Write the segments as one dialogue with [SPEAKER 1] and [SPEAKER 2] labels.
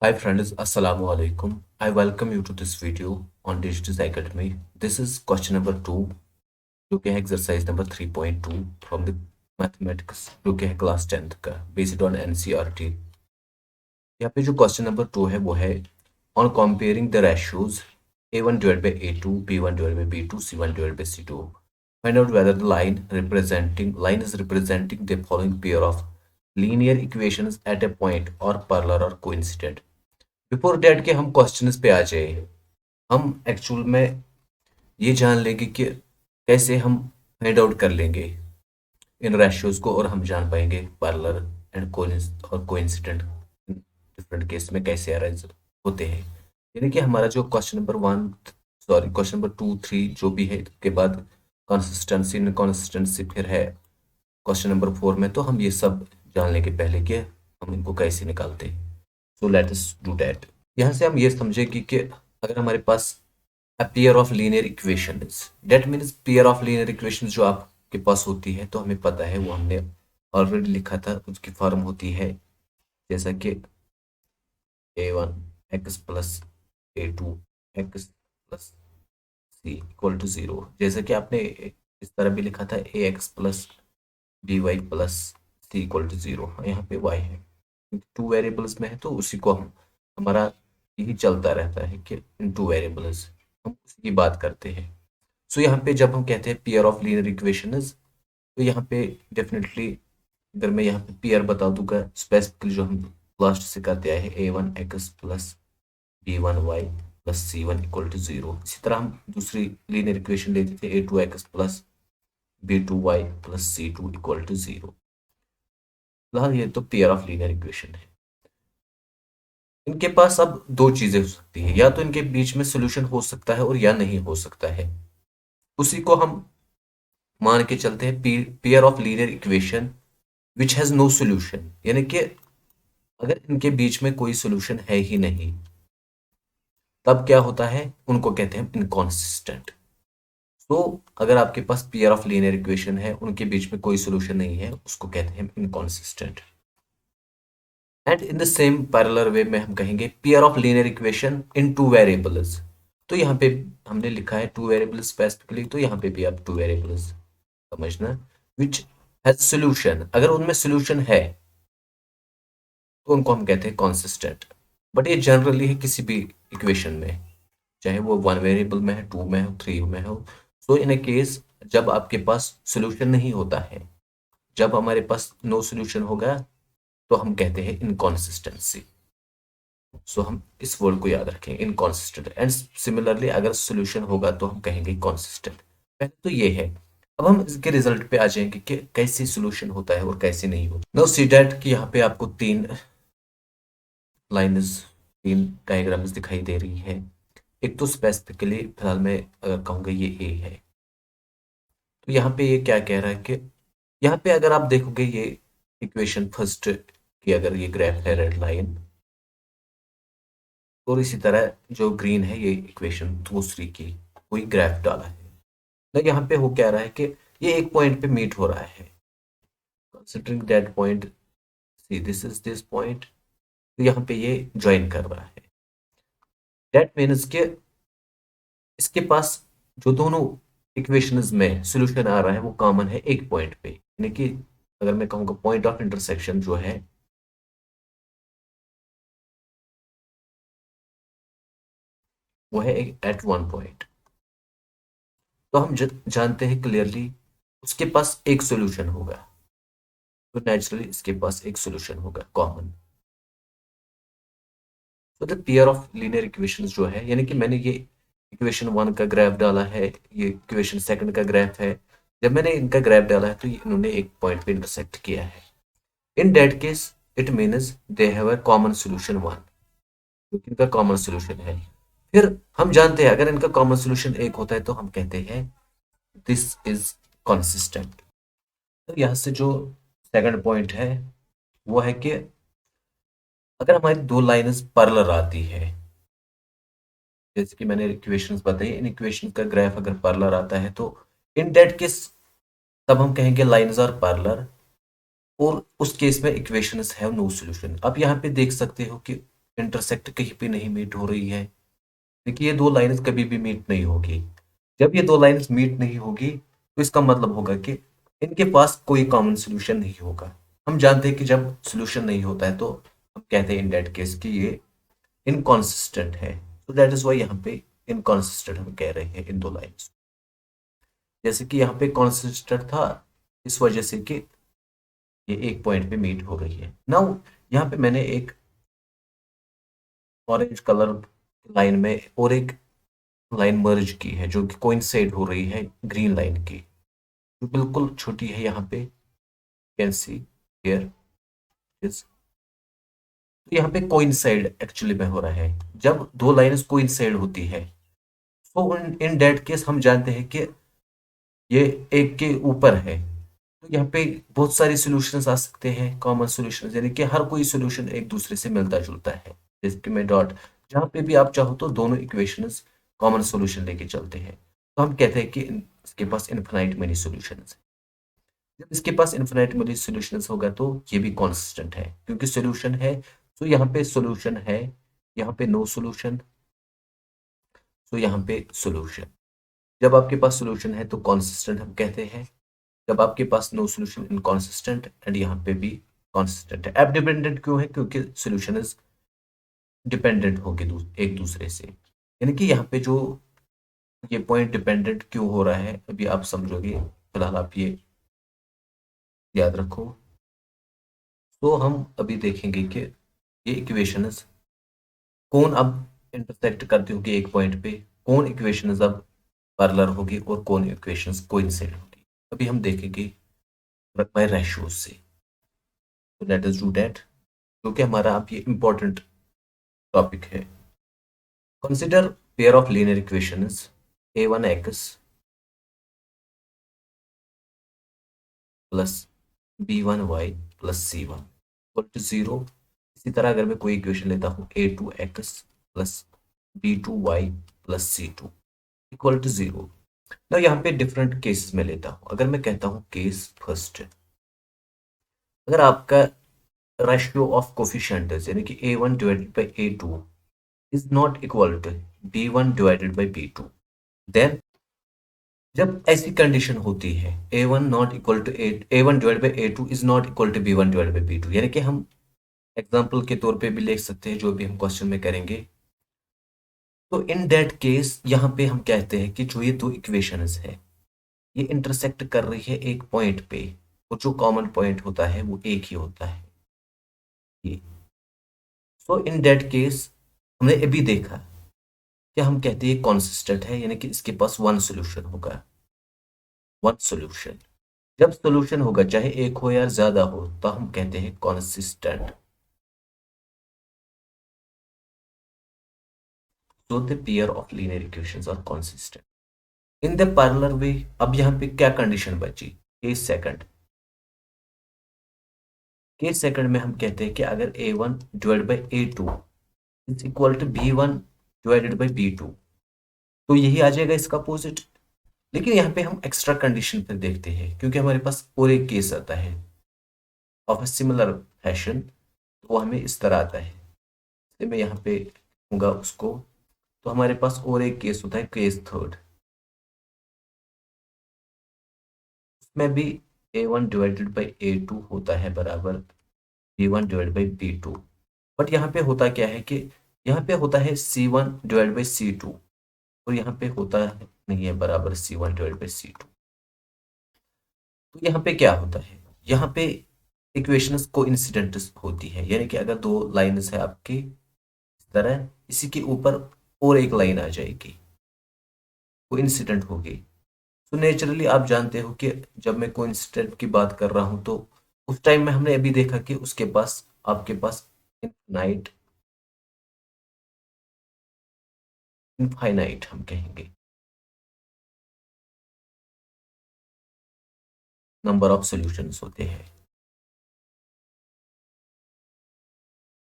[SPEAKER 1] Hi friends, Assalamu alaikum. I welcome you to this video on Digital Academy. This is question number 2 जो कि है exercise number 3.2 from the mathematics जो कि है class 10th का based on NCERT। यहाँ पे जो question number 2 है वो है on comparing the ratios A1 divided by A2, B1 divided by B2, C1 divided by C2. Find out whether the line is representing the following pair of linear equations at a point or parallel or coincident. Before that के हम questions पे आ जाए, हम actual में ये जान लेंगे कि कैसे हम फाइंड आउट कर लेंगे इन रेशियोज को, और हम जान पाएंगे पार्लर एंड और कोइंसिडेंट डिफरेंट केस में कैसे अराइज होते हैं। यानी कि हमारा जो क्वेश्चन नंबर 2, 3 जो भी है के बाद कंसिस्टेंसी इनकंसिस्टेंसी फिर है क्वेश्चन नंबर 4 में, तो हम ये सब जान लेंगे पहले कि हम इनको कैसे निकालते हैं। So let us do that. यहाँ से हम ये समझेंगे कि अगर हमारे पास a pair of linear equations, that means pair of linear equations जो आपके पास होती है, तो हमें पता है वो हमने ऑलरेडी लिखा था। उसकी फॉर्म होती है जैसा कि a1 x plus a2 x plus c equal to 0, जैसे कि आपने इस तरह भी लिखा था ax plus by plus c equal to 0। यहाँ पे y है, टू वेरिएबल्स में है, तो उसी को हम हमारा यही चलता रहता है कि इन टू वेरिएबल्स हम उसी की बात करते हैं। सो यहाँ पे जब हम कहते हैं पेयर ऑफ लीनियर इक्वेशंस, तो यहाँ पे डेफिनेटली अगर मैं यहाँ पे पेयर बता दूंगा स्पेसिफिकली जो हम लास्ट से करते आए हैं a1x plus b1y plus c1 equal to 0। इसी तरह हम दूसरी लीनियर इक्वेशन लेते थे a2x plus b2y plus c2 equal to 0। फिलहाल ये तो पेयर ऑफ लीनियर इक्वेशन है। इनके पास अब दो चीजें हो सकती है, या तो इनके बीच में सोल्यूशन हो सकता है और या नहीं हो सकता है। उसी को हम मान के चलते हैं pair of linear equation which has no solution, यानी कि अगर इनके बीच में कोई सोल्यूशन है ही नहीं, तब क्या होता है, उनको कहते हैं इनकॉन्सिस्टेंट। तो अगर आपके पास पेयर ऑफ लीनियर इक्वेशन है, उनके बीच में कोई सोल्यूशन नहीं है, उसको कहते हैं inconsistent. And in the same parallel way में हम कहेंगे pair of linear equation in two variables. तो यहाँ पे हमने लिखा है टू वेरिएबल्स स्पेसिफिकली, तो यहाँ पे भी आप टू वेरिएबल्स समझना विच हैज सोल्यूशन। अगर उनमें सोल्यूशन है तो उनको हम कहते हैं कॉन्सिस्टेंट। बट ये जनरली है किसी भी इक्वेशन में, चाहे वो वन वेरिएबल में है, टू में हो, थ्री में हो। सो इन ए केस जब आपके पास सोल्यूशन नहीं होता है, जब हमारे पास नो सोल्यूशन होगा, तो हम कहते हैं इनकॉन्सिस्टेंसी। सो हम इस वर्ड को याद रखें, इनकॉन्सिस्टेंट। एंड सिमिलरली अगर सोल्यूशन होगा तो हम कहेंगे कॉन्सिस्टेंट। पहले तो ये है। अब हम इसके रिजल्ट पे आ जाएंगे कि कैसे सोल्यूशन होता है और कैसे नहीं होता। नो सी डैट कि यहाँ पे आपको लाइन्स तीन डायग्राम्स दिखाई दे रही है। एक तो स्पेसिफिकली फिलहाल मैं अगर कहूँगा ये ए है, तो यहाँ पे ये क्या कह रहा है कि यहाँ पे अगर आप देखोगे ये इक्वेशन फर्स्ट की, अगर ये ग्राफ है रेड लाइन, और इसी तरह जो ग्रीन है ये इक्वेशन दूसरी की कोई ग्राफ डाला है, तो यहाँ पे हो क्या रहा है कि ये एक पॉइंट पे मीट हो रहा है। Considering that point, see this is this point, तो यहाँ पे ये ज्वाइन कर रहा है। दैट मीन्स के इसके पास जो दोनों इक्वेशंस में सॉल्यूशन आ रहा है वो कॉमन है एक पॉइंट पे, यानी कि अगर मैं कहूँगा पॉइंट ऑफ इंटरसेक्शन जो है वो है एट वन पॉइंट। तो हम जानते हैं क्लियरली उसके पास एक सॉल्यूशन होगा, तो नेचुरली इसके पास एक सॉल्यूशन होगा कॉमन। तो the pair of linear equations जो है, यानी कि मैंने ये इक्वेशन वन का ग्राफ डाला है, ये इक्वेशन सेकंड का ग्राफ है। जब मैंने इनका ग्राफ डाला है तो ये इन्होंने एक पॉइंट पे इंटरसेक्ट किया है। In that case it means they have a common solution one, क्योंकि इनका कॉमन सॉल्यूशन है। फिर हम जानते हैं अगर इनका कॉमन सॉल्यूशन एक होता है तो हम कहते हैं दिस इज कंसिस्टेंट। तो यहाँ से जो सेकंड पॉइंट है वो है कि अगर हमारी दो लाइन्स पैरेलल आती है, जैसे कि मैंने इक्वेशंस बताई, इन इक्वेशन का ग्राफ अगर पैरेलल आता है, तो इन दैट केस तब हम कहेंगे लाइन्स आर पैरेलल, और उस केस में इक्वेशंस हैव नो सॉल्यूशन। अब यहाँ पे देख सकते हो कि इंटरसेक्ट कहीं पे नहीं मीट हो रही है। देखिए ये दो लाइन्स कभी भी मीट नहीं होगी। जब ये दो लाइन्स मीट नहीं होगी तो इसका मतलब होगा कि इनके पास कोई कॉमन सोल्यूशन नहीं होगा। हम जानते हैं कि जब सोल्यूशन नहीं होता है तो हम कहते हैं इन दैट केस कि ये इनकॉन्सिस्टेंट है। तो दैट इज वाई यहाँ पे इनकॉन्सिस्टेंट हम कह रहे हैं इन दो लाइन्स। जैसे कि यहाँ पे कॉन्सिस्टेंट था इस वजह से कि ये एक पॉइंट पे मीट हो रही है। नाउ यहाँ पे मैंने एक ऑरेंज कलर लाइन में और एक लाइन मर्ज की है जो कि कोइंसाइड हो रही है ग्रीन लाइन की, जो बिल्कुल छोटी है। यहाँ पे कैन सी हियर इज, तो यहाँ पे कोइंसाइड एक्चुअली में हो रहा है। जब दो लाइन्स कोइंसाइड होती है तो इन दैट केस हम जानते हैं कि ये एक के ऊपर है। तो यहाँ पे बहुत सारे सॉल्यूशंस आ सकते हैं, कॉमन सॉल्यूशंस, यानी कि हर कोई सॉल्यूशन एक दूसरे से मिलता जुलता है। जैसे कि मैं डॉट, जहाँ पे भी आप चाहो तो दोनों इक्वेशंस कॉमन सॉल्यूशन लेके चलते हैं। तो हम कहते हैं कि इसके पास इनफिनाइट मेनी सॉल्यूशंस है। जब इसके पास इनफिनाइट मेनी सॉल्यूशंस होगा तो ये भी कॉन्स्टेंट है, क्योंकि सॉल्यूशन है। तो यहाँ पे सॉल्यूशन है, यहाँ पे नो सॉल्यूशन, तो यहाँ पे सॉल्यूशन। जब आपके पास सॉल्यूशन है तो कॉन्सिस्टेंट हम कहते हैं। जब आपके पास नो सॉल्यूशन, इनकॉन्सिस्टेंट, एंड यहाँ पे भी कॉन्सिस्टेंट है। ऐप डिपेंडेंट क्यों है? क्योंकि सॉल्यूशन इज डिपेंडेंट होंगे एक दूसरे से। यानी कि यहाँ पे जो ये पॉइंट डिपेंडेंट क्यों हो रहा है अभी आप समझोगे, फिलहाल आप ये याद रखो। तो हम अभी देखेंगे कि ये इक्वेशंस कौन अब इंटरसेक्ट करती होगी एक पॉइंट पे, कौन इक्वेशंस अब पैरेलल होगी और कौन इक्वेशंस कोइंसाइड होगी। अभी हम देखेंगे बाय रेशियोज से। तो लेट अस डू दैट, क्योंकि हमारा अब ये इंपॉर्टेंट टॉपिक है। Consider pair of linear equations a1x plus b1y plus c1 equal to 0। इसी तरह अगर मैं कोई इक्वेशन लेता हूँ a2x plus b2y plus c2 equal to 0। ना यहाँ पे डिफरेंट केसेस में लेता हूँ। अगर मैं कहता हूँ केस फर्स्ट, अगर आपका रेशियो ऑफ कोफिशिएंट्स यानी कि a1 divided by a2 is not equal to b1 divided by b2, then जब ऐसी कंडीशन होती है a1 not equal to a1 divide by a2 is not equal to b1 divide by b2, यानी कि हम example के तौर पे भी लिख सकते हैं जो भी हम क्वेश्चन में करेंगे। तो इन दैट केस यहाँ पे हम कहते हैं कि जो ये दो इक्वेशंस है ये इंटरसेक्ट कर रही है एक पॉइंट पे, और जो कॉमन पॉइंट होता है वो एक ही होता है ये। सो इन दैट केस हमने अभी देखा कि हम कहते हैं कॉन्सिस्टेंट है, यानी कि इसके पास वन सोल्यूशन होगा, वन सोल्यूशन। जब सोल्यूशन होगा चाहे एक हो या ज्यादा हो तो हम कहते हैं consistent. So the pair of linear equations are consistent in the parallel way. अब यहाँ पे क्या कंडीशन बची? Case second. केस सेकंड में हम कहते हैं कि अगर a1 divide by a2 is equal to b1 divided by b2, तो यही आ जाएगा इसका अपोजिट। लेकिन यहाँ पे हम एक्स्ट्रा कंडीशन पे देखते हैं, क्योंकि हमारे पास और एक केस आता है ऑफ ए सिमिलर फैशन, तो वो हमें इस तरह आता है। तो मैं यहाँ पे होगा उसको, तो हमारे पास और एक केस होता है केस थर्ड। उसमें भी a1 डिवाइडेड बाई a2 होता है बराबर b1 divide by b2। But यहाँ पे होता क्या है कि यहाँ पे होता है c1 डिवाइड बाई c2, और यहाँ पे होता है नहीं है बराबर c1 डिवाइड बाई c2। तो यहाँ पे क्या होता है? यहाँ पे इक्वेशंस कोइंसिडेंट होती है, यानी कि अगर दो लाइन्स है आपकी इस तरह, इसी के ऊपर और एक लाइन आ जाएगी, कोइंसिडेंट होगी। तो नेचुरली आप जानते हो कि जब मैं कोइंसिडेंट की बात कर रहा हूं तो उस टाइम में हमने अभी देखा कि उसके पास, आपके पास इनफाइनाइट, इनफाइनाइट हम कहेंगे नंबर ऑफ सॉल्यूशंस होते हैं।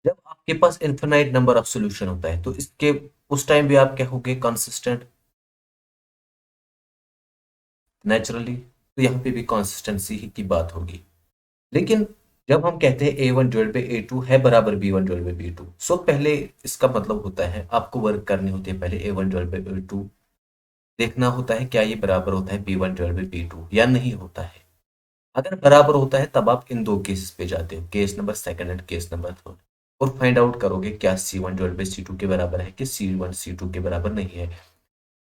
[SPEAKER 1] जब आपके पास इनफाइनाइट नंबर ऑफ सॉल्यूशन होता है तो इसके उस टाइम भी आप क्या होगे? Consistent, naturally. तो यहाँ पे भी कंसिस्टेंसी की बात होगी। लेकिन जब हम कहते हैं A1 डिवाइड बाई A2 है बराबर B1 डिवाइड बाई B2, सो पहले इसका मतलब होता है आपको वर्क करनी होती है, पहले A1 डिवाइड बाई A2 देखना होता है क्या ये बराबर होता है B1 डिवाइड बाई B2 या नहीं होता है। अगर बराबर होता है तब आप इन दो केसेस पे जाते हो, case number second and case number third, और फाइंड आउट करोगे क्या C1 डिवाइड बाई C2 के बराबर है कि C1 C2 के बराबर नहीं है।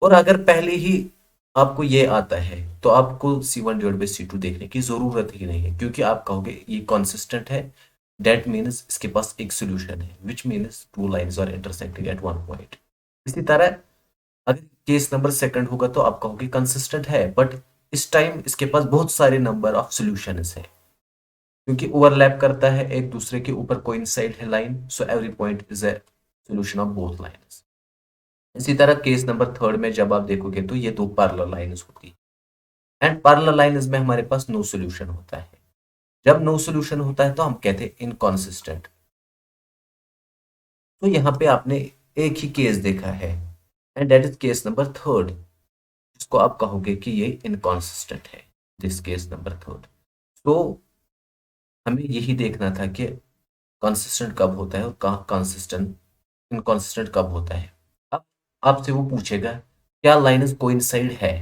[SPEAKER 1] और अगर पहले ही आपको ये आता है तो आपको C1 डिवाइड बाई C2 देखने की जरूरत ही नहीं है, क्योंकि आप कहोगे ये कॉन्सिस्टेंट है, दैट मीन्स इसके पास एक सोल्यूशन है, which means two lines are intersecting at one point. इसी तरह अगर केस नंबर सेकंड होगा तो आप कहोगे कंसिस्टेंट है, बट इस टाइम इसके पास बहुत सारे नंबर ऑफ सॉल्यूशंस है, क्योंकि ओवरलैप करता है एक दूसरे के ऊपर, कोइंसाइड है line, so every point is a solution of both lines. इसी तरह केस नंबर थर्ड में जब आप देखोगे तो ये दो पैरेलल लाइंस होती है, एंड पैरेलल लाइंस में हमारे पास नो सॉल्यूशन होता है। जब नो सॉल्यूशन होता है तो हम कहते हैं इनकॉन्सिस्टेंट। तो यहाँ पे आपने एक ही केस देखा है, and that is case number third, जिसको आप कहोगे कि ये इनकॉन्सिस्टेंट है, दिस केस नंबर थर्ड। तो हमें यही देखना था कि कंसिस्टेंट कब होता है और कहाँ कंसिस्टेंट इनकॉन्सिस्टेंट कब होता है। अब आपसे वो पूछेगा क्या लाइन्स कोइंसाइड है,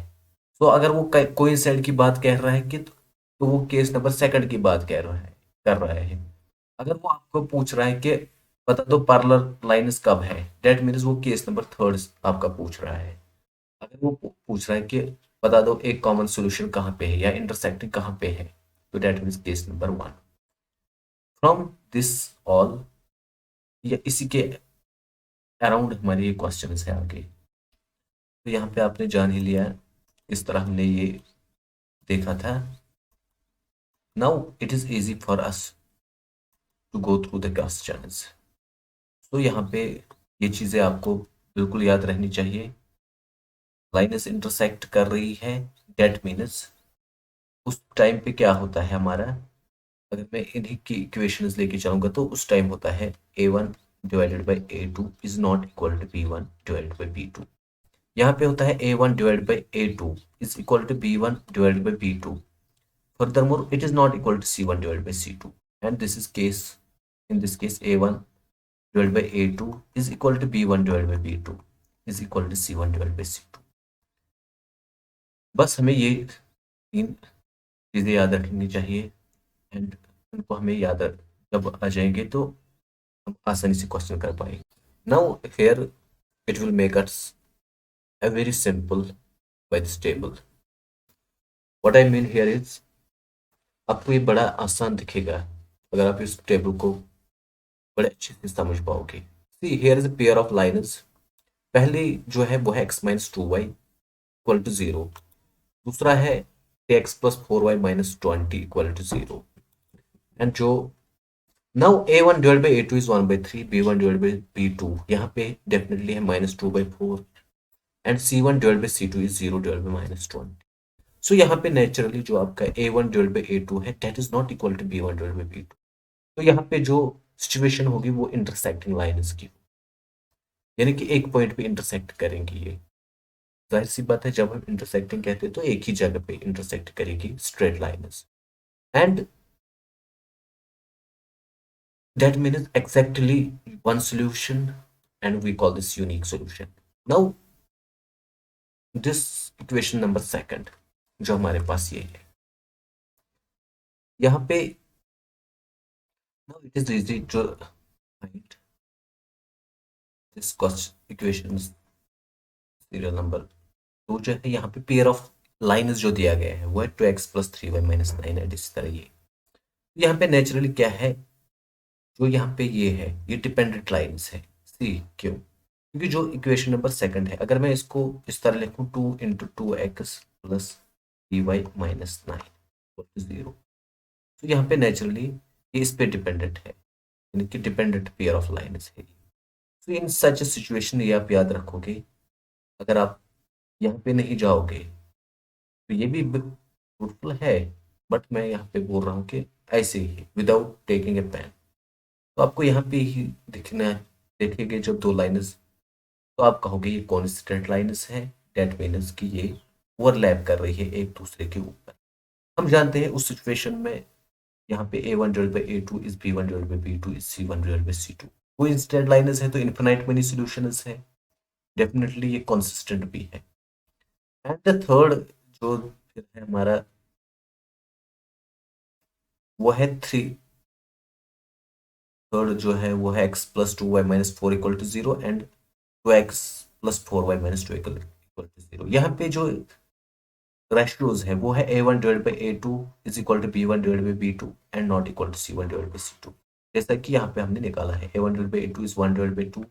[SPEAKER 1] तो अगर वो कोइंसाइड की बात कह रहा है कि तो वो केस नंबर सेकंड की बात कह रहा है कर रहा है। अगर वो आपको पूछ रहा है कि बता दो पैरेलल लाइन्स कब है, दैट मीन्स वो केस नंबर थर्ड आपका पूछ रहा है। अगर वो पूछ रहा है कि बता दो एक कॉमन सॉल्यूशन कहाँ पे है या इंटरसेक्टिंग कहाँ पे है, तो that means case number one. From this all, या इसी के अराउंड हमारे ये क्वेश्चन है आगे। तो यहाँ पे आपने जान ही लिया, इस तरह हमने ये देखा था। Now it is easy for us to go through the questions. तो यहाँ पे ये चीज़ें आपको बिल्कुल याद रहनी चाहिए। लाइनस इंटरसेक्ट कर रही है, डेट मीन्स उस टाइम पे क्या होता है हमारा, अगर मैं इन्हीं की इक्वेशंस लेके चलूंगा तो उस टाइम होता है A1 divided by A2 is not equal to B1 divided by B2। यहाँ पे होता है A1 divided by A2 is equal to B1 divided by B2। Furthermore, it is not equal to C1 divided by C2, and this is case, in this case A1 divided by A2 is equal to B1 divided by B2 is equal to C1 divided by C2। बस हमें ये तीन चीज़ें याद रखनी चाहिए, and उनको हमें याद जब आ जाएंगे तो हम आसानी से क्वेश्चन कर पाएंगे। Now here it will make us a very simple by this table। what I mean here is आपको ये बड़ा आसान दिखेगा अगर आप इस टेबल को बड़े अच्छे से समझ पाओगे। See here is a pair of lines, पहली जो है वो है x minus two y equal to zero, दूसरा है x plus four y minus twenty equal to zero, and जो now a1 divide by a2 is 1/3, b1 divide by b2 यहाँ पे डेफिनेटली है -2/4, and c1 divide by c2 is 0 divide by -20। So यहाँ पे naturally जो आपका a1 divide by a2 है that is not equal to b1 divide by b2। तो यहाँ पे जो सिचुएशन होगी वो इंटरसेक्टिंग लाइन्स की, यानी कि एक पॉइंट पे इंटरसेक्ट करेंगी ये। जाहिर सी बात है जब हम इंटरसेक्टिंग कहते हैं तो एक ही जगह पे इंटरसेक्ट करेगी straight lines, and that means exactly one solution, and we call this unique solution। now this equation number second जो हमारे पास ये है, यहाँ पे now it is easy to find this equation serial number तो जो है यहाँ पे पेयर ऑफ लाइन्स जो दिया गया है वो है 2x प्लस 3y माइनस 9 है, इसी तरह ये यहाँ पे नेचुरली क्या है, जो यहाँ पे ये है ये डिपेंडेंट लाइन्स है। सी क्यों, क्योंकि जो इक्वेशन नंबर सेकंड है अगर मैं इसको इस तरह लिखूं 2 × 2x plus 3y minus 9 zero, तो यहाँ पे नेचुरली ये इस पे डिपेंडेंट है, यानी कि डिपेंडेंट पेयर ऑफ लाइन्स है। तो इन सच सिचुएशन ये आप याद रखोगे, अगर आप यहाँ पे नहीं जाओगे तो ये भी फ्रूटफुल है, बट मैं यहाँ पे बोल रहा हूँ कि ऐसे ही विदाउट टेकिंग ए पेन। तो आपको यहाँ पे ही दिखना देखेंगे जब दो लाइन्स, तो आप कहोगे ये कॉन्स्टेंट लाइन्स है, डेट मीन्स कि ये ओवरलैप कर रही है एक दूसरे के ऊपर। हम जानते हैं उस सिचुएशन में यहाँ पे A1 divide by A2 is B1 divide by B2 is C1 divide by C2। Coincident lines है तो इन्फिनाइट मेनी सॉल्यूशंस है, डेफिनेटली ये कंसिस्टेंट भी है। एंड द थर्ड जो फिर है हमारा वो है थ्री, थर्ड जो है वो है x plus 2y-4 equal to 0 and 2x plus 4y-2 equal to 0। यहाँ पे जो रेशियोज है वो है A1 divide by A2 is equal to B1 divide by B2 and not equal to C1 divide by C2। जैसा कि यहाँ पे हमने निकाला है A1 divide by A2 is 1 divide by 2,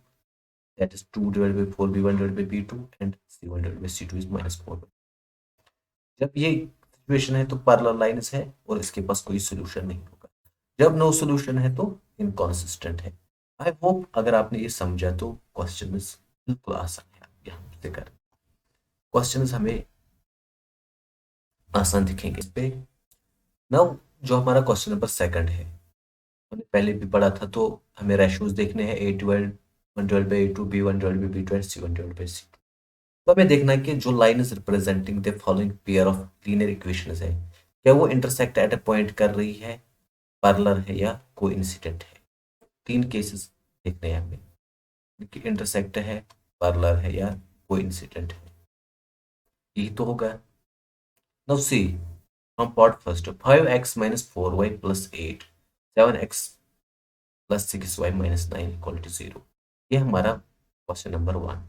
[SPEAKER 1] that is 2 divide by 4 B1 divide by B2 and C1 divide by C2 is -4। जब ये situation है तो पैरेलल लाइन्स है और इसके पास कोई सोल्यूशन नहीं होगा। जब नो सोल्यूशन है तो इनकॉन्सिस्टेंट है। आई होप अगर आपने ये समझा तो क्वेश्चन बिल्कुल आसान है, आप यहाँ से कर क्वेश्चन हमें आसान दिखेंगे इस पे। नाउ जो हमारा क्वेश्चन नंबर सेकंड है, हमने पहले भी पढ़ा था, तो हमें रेशियोज देखने हैं A divide 1 divide by A2 B1 divide by B2 and C1 divide by C2। तो हमें देखना है कि जो line is representing the following pair of linear equations है, क्या वो इंटरसेक्ट एट अ पॉइंट कर रही है, पैरेलल है या कोइंसिडेंट है। तीन केसेस देखने हैं हमें कि इंटरसेक्ट है, पैरेलल है या कोइंसिडेंट है। यही तो होगा। Now see from part first, 5x minus 4y plus 8, 7x plus 6y minus 9 equal to 0। ये हमारा क्वेश्चन नंबर 1।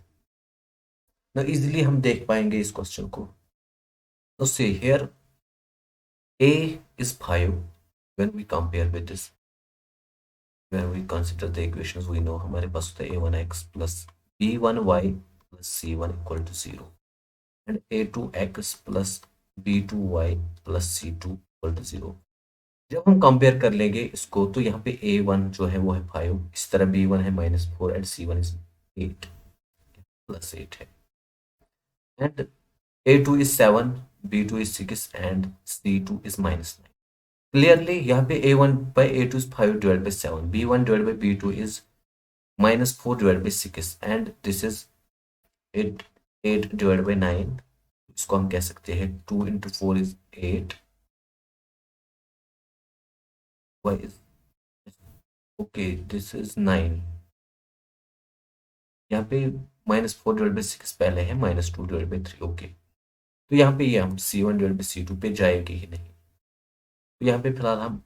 [SPEAKER 1] ना इजीली हम देख पाएंगे इस क्वेश्चन को। तो see here a is 5 when we compare with this, when we consider the equations we know, हमारे पास होता है a1x plus b1y plus c1 equal to 0 and a2x plus b2y plus c2 equal to 0। जब हम compare कर लेंगे इसको तो यहाँ पे a1 जो है वो है 5, इस तरह b1 है -4 एंड c1 इज 8 प्लस 8 है, and a2 is 7, b2 is 6 and c2 is -9। Clearly यहाँ पे a1 by a2 is 5 divided by 7, b1 divided by b2 is -4 divided by 6 and this is 8 divided by 9। इसको हम कह सकते हैं 2 into 4 is 8, y is okay, this is 9। यहाँ पे -4 divide by 6 पहले है, -2 डिवाइड बाई 3। ओके, तो यहाँ पे ये हम C1 डिवाइड बाई C2 पे जाएंगे ही नहीं। तो यहाँ पे फिलहाल हम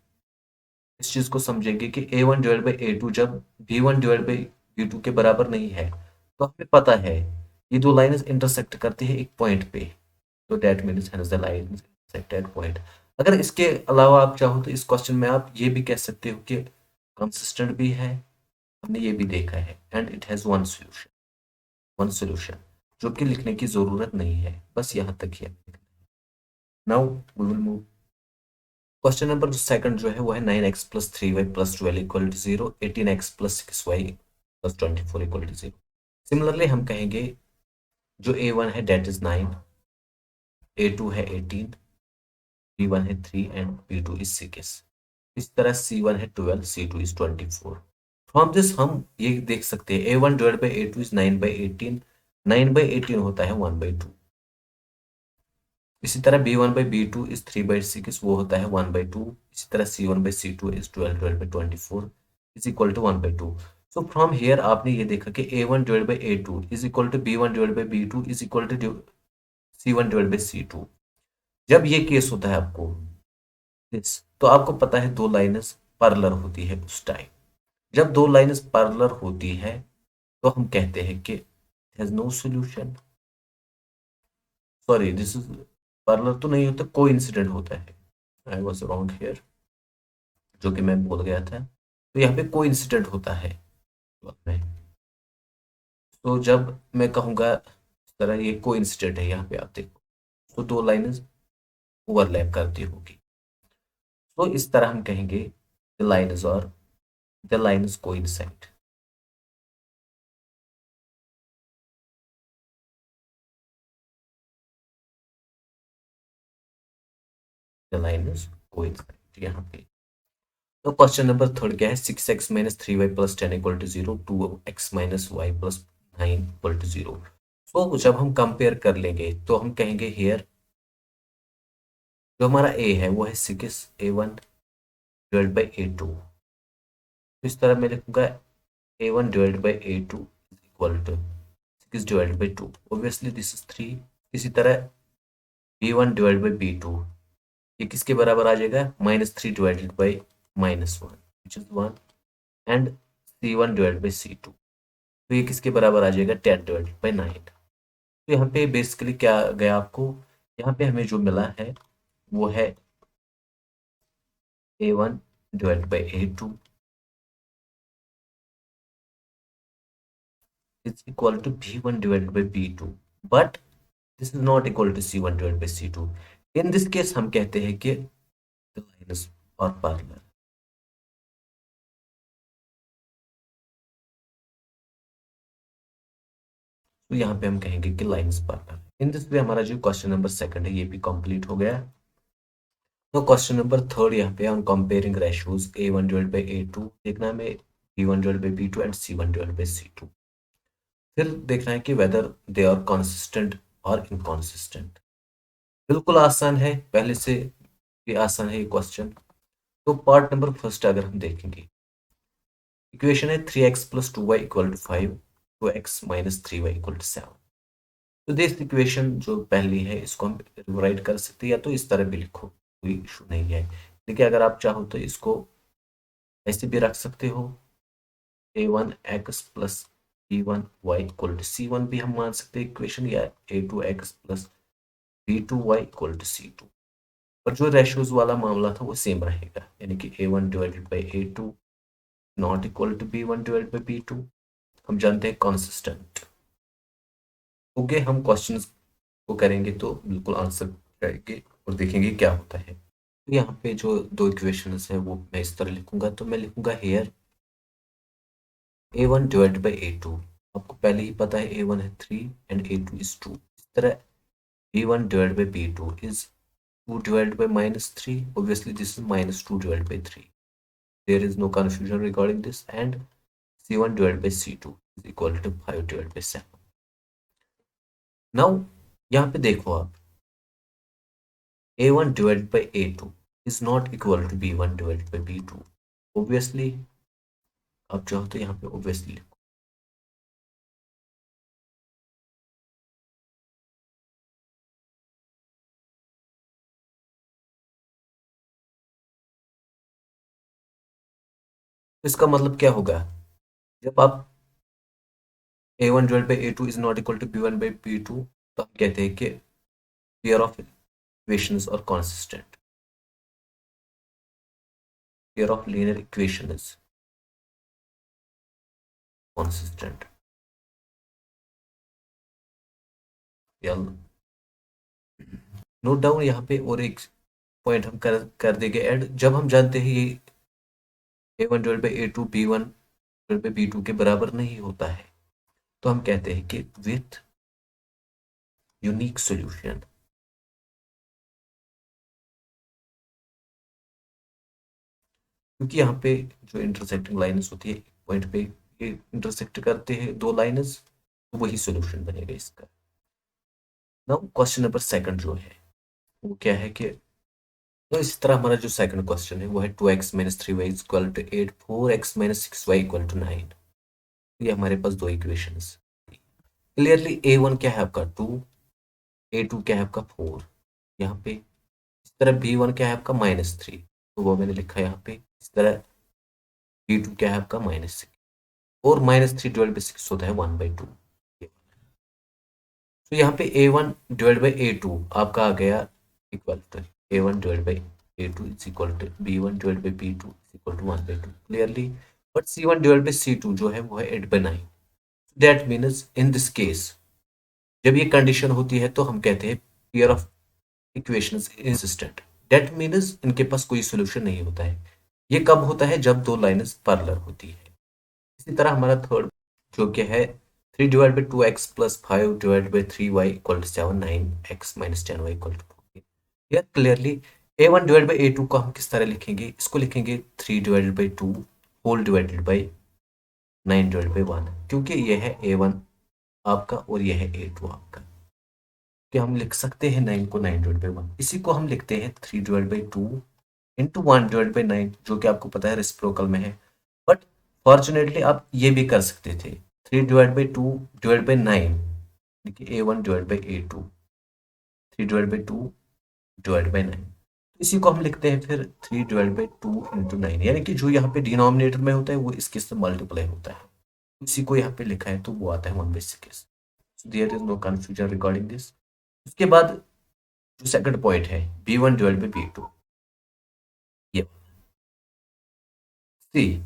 [SPEAKER 1] इस चीज को समझेंगे कि A1 डिवाइड बाई A2 जब B1 डिवाइड बाई B2 के बराबर नहीं है तो हमें पता है ये दो लाइन्स इंटरसेक्ट करती है एक पॉइंट पे, तो that means the line intersect at point. अगर इसके अलावा आप चाहो तो इस क्वेश्चन में आप ये भी कह सकते हो कि कंसिस्टेंट भी है, हमने ये भी देखा है, and it has one solution जो कि लिखने की जरूरत नहीं है, बस यहाँ तक ही। Now we will move question number second जो है वो है 9x plus 3y plus 12 equal to 0, 18x plus 6y plus 24 equal to 0। Similarly हम कहेंगे जो a1 है डेट इज 9, a2 है 18, b1 है 3 एंड b2 इज 6। इस तरह c1 है 12, c2 इज 24। फ्रॉम दिस हम ये देख सकते हैं a1 divide by a2 is 9/18, 9/18 होता है 1/2। इसी तरह b1 बाई b2 इज 3/6, वो होता है 1/2। इसी तरह c1 by c2 is 12 divide by 24 is equal to 1/2। So from here आपने ये देखा कि a1 divide by a2 is equal to b1 divide by b2 is equal to c1 divide by c2। जब ये केस होता है आपको this, तो आपको पता है दो लाइन्स पैरेलल होती है उस टाइम। जब दो लाइन्स पैरेलल होती है तो हम कहते हैं कि has no solution, sorry this is parallel तो नहीं होता, कोइंसिडेंट होता है। आई वाज रॉन्ग हियर, जो कि मैं बोल गया था। तो यहाँ पे कोइंसिडेंट होता है में। तो जब मैं कहूँगा इस तरह ये कोइंसिडेंट है, यहाँ पे आप देखो तो दो लाइन्स ओवरलैप करती होगी, तो इस तरह हम कहेंगे द लाइन्स और the lines coincide. The lines coincide यहाँ पे। तो क्वेश्चन नंबर थर्ड क्या है, 6x minus 3y plus 10 equal to 0, 2x minus y plus 9 equal to 0। तो जब हम कंपेयर कर लेंगे तो हम कहेंगे हियर जो हमारा a है वो है 6 a1 डिवाइड बाई A2। तो इस तरह मैं लिखूंगा A1 divide by A2 is equal to 6 divide by 2, obviously this is 3। इसी तरह B1 डिवाइड बाई B2, ये किसके बराबर आ जाएगा, -3 divided by -1 which is 1, and C1 divide by C2, तो ये किसके बराबर आ जाएगा, 10 डिवाइडेड बाई 9। तो यहाँ पे बेसिकली क्या गया आपको, यहाँ पे हमें जो मिला है वो है A1 divide by A2 is equal to B1 divided by B2, but this is not equal to C1 divided by C2। In this case हम कहते हैं कि the lines are parallel। तो यहाँ पे हम कहेंगे कि lines parallel. In this way हमारा जो क्वेश्चन नंबर सेकंड है ये भी कंप्लीट हो गया। तो क्वेश्चन नंबर थर्ड यहाँ पे हम comparing ratios A1 divide by A2 देखना है, हमें B1 divide by B2 and C1 divide by C2। फिर देखना है कि वेदर दे आर कंसिस्टेंट और इनकंसिस्टेंट। बिल्कुल आसान है, पहले से भी आसान है ये क्वेश्चन। तो पार्ट नंबर फर्स्ट अगर हम देखेंगे, इक्वेशन है 3x plus 2y equal to 5, 2x minus 3y equal to 7। तो दिस इक्वेशन जो पहली है इसको हम राइट कर सकते हैं, या तो इस तरह भी लिखो, कोई इशू नहीं है। देखिए अगर आप चाहो तो इसको ऐसे भी रख सकते हो, a1x plus b1y equal to c1 भी हम मान सकते हैं इक्वेशन, या a2x plus b2y equal to c2। और जो रेशियोज वाला मामला था वो सेम रहेगा, यानी कि A1 divided by A2 not equal to B1 divided by B2। हम जानते हैं कॉन्सिस्टेंट। ओके, हम क्वेश्चंस को करेंगे तो बिल्कुल आंसर करेंगे और देखेंगे क्या होता है। तो यहाँ पे जो दो इक्वेशंस है वो मैं इस तरह लिखूंगा, तो मैं लिखूंगा hair A1 divided by A2, आपको पहले ही पता है A1 है 3 एंड A2 इज 2। इस तरह B1 divided by B2 is 2 divided by -3, obviously this is -2 divided by 3, there is no confusion regarding this, and C1 divided by C2 is equal to 5 divided by 7। now यहाँ पे देखो आप, A1 divided by A2 is not equal to B1 divided by B2, obviously आप चाहो तो यहाँ पे obviously लिखो। इसका मतलब क्या होगा, जब आप A1 divided by A2 is not equal to B1 by B2, तो हम कहते हैं कि pair of equations are consistent, pair of linear equation is consistent। Note down यहाँ पे, और एक पॉइंट हम कर देंगे ऐड, जब हम जानते हैं ये A1 divide by A2 B1 divide by B2 के बराबर नहीं होता है, तो हम कहते हैं कि विथ यूनिक सॉल्यूशन। क्योंकि यहाँ पे जो इंटरसेक्टिंग लाइन्स होती है पॉइंट पे, ये इंटरसेक्ट करते हैं दो लाइन्स, तो वही सॉल्यूशन बनेगा इसका। नाउ क्वेश्चन नंबर सेकंड जो है वो क्या है कि, तो इसी तरह हमारा जो सेकंड क्वेश्चन है वो है 2x minus 3y equal to 8, 4x minus 6y equal to 9। ये हमारे पास दो इक्वेशंस। क्लियरली A1 क्या है आपका 2, A2 क्या है आपका 4। यहाँ पे इस तरह B1 क्या है आपका -3, तो वो मैंने लिखा है यहाँ पे। इस तरह B2 क्या है आपका -6, और -3 डिवाइड बाई 6 होता है 1/2। तो यहाँ पे A1 डिवाइड बाई A2 आपका आ गया equal to A1 divide by A2 is equal to B1 divide by B2 is equal to 1/2 clearly. But C1 divide by C2 जो है वो है 8/9। That means in this case जब ये condition होती है तो हम कहते हैं pair of equations inconsistent. That means इनके पास कोई सोल्यूशन नहीं होता है। ये कब होता है, जब दो लाइन्स पैरेलल होती है। इसी तरह हमारा थर्ड जो कि है 3 divide by 2x plus 5 divide by 3y equal to 7, 9x minus 10y equal to 14। यार clearly A1 divide by A2 को हम किस तरह लिखेंगे, इसको लिखेंगे 3 divided by 2 whole divided by 9 divided by 1, क्योंकि यह है A1 आपका और यह है A2 आपका। कि हम लिख सकते हैं 9 को 9 डिवाइड बाई 1, इसी को हम लिखते हैं 3 डिवाइड बाई 2 इंटू 1/9, जो कि आपको पता है रेसिप्रोकल में है। बट फॉर्चुनेटली आप ये भी कर सकते थे, 3/2/9, देखिए A1/A2, 3/2/9। इसी को हम लिखते हैं फिर 3/2 × 9, यानी कि जो यहाँ पे डिनोमिनेटर में होता है वो इसके से मल्टीप्लाई होता है, इसी को यहाँ पे लिखा है तो वो आता है 1/6। There is no confusion regarding this. उसके बाद जो सेकंड पॉइंट है B1/B2, ये सी,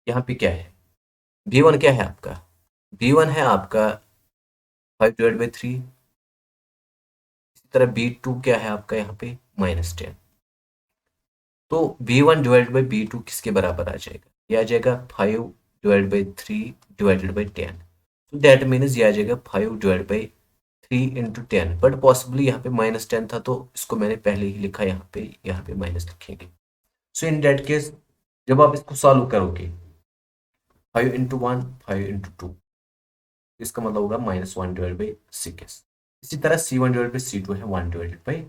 [SPEAKER 1] यहाँ पे क्या है, B1 क्या है आपका, B1 है आपका 5/3। इसी तरह B2 क्या है आपका यहाँ पे -10। तो B1/B2 किसके बराबर आ जाएगा, ये आ जाएगा 5/3/10। तो दैट मीन्स ये आ जाएगा 5/3 × 10, बट पॉसिबली यहाँ पे -10 था तो इसको मैंने पहले ही लिखा, यहाँ पे माइनस लिखेंगे। सो इन दैट केस जब आप इसको सॉल्व करोगे 5 × 1, 5 × 2, इसका मतलब होगा -1/6। इसी तरह C1/C2 है 1/2,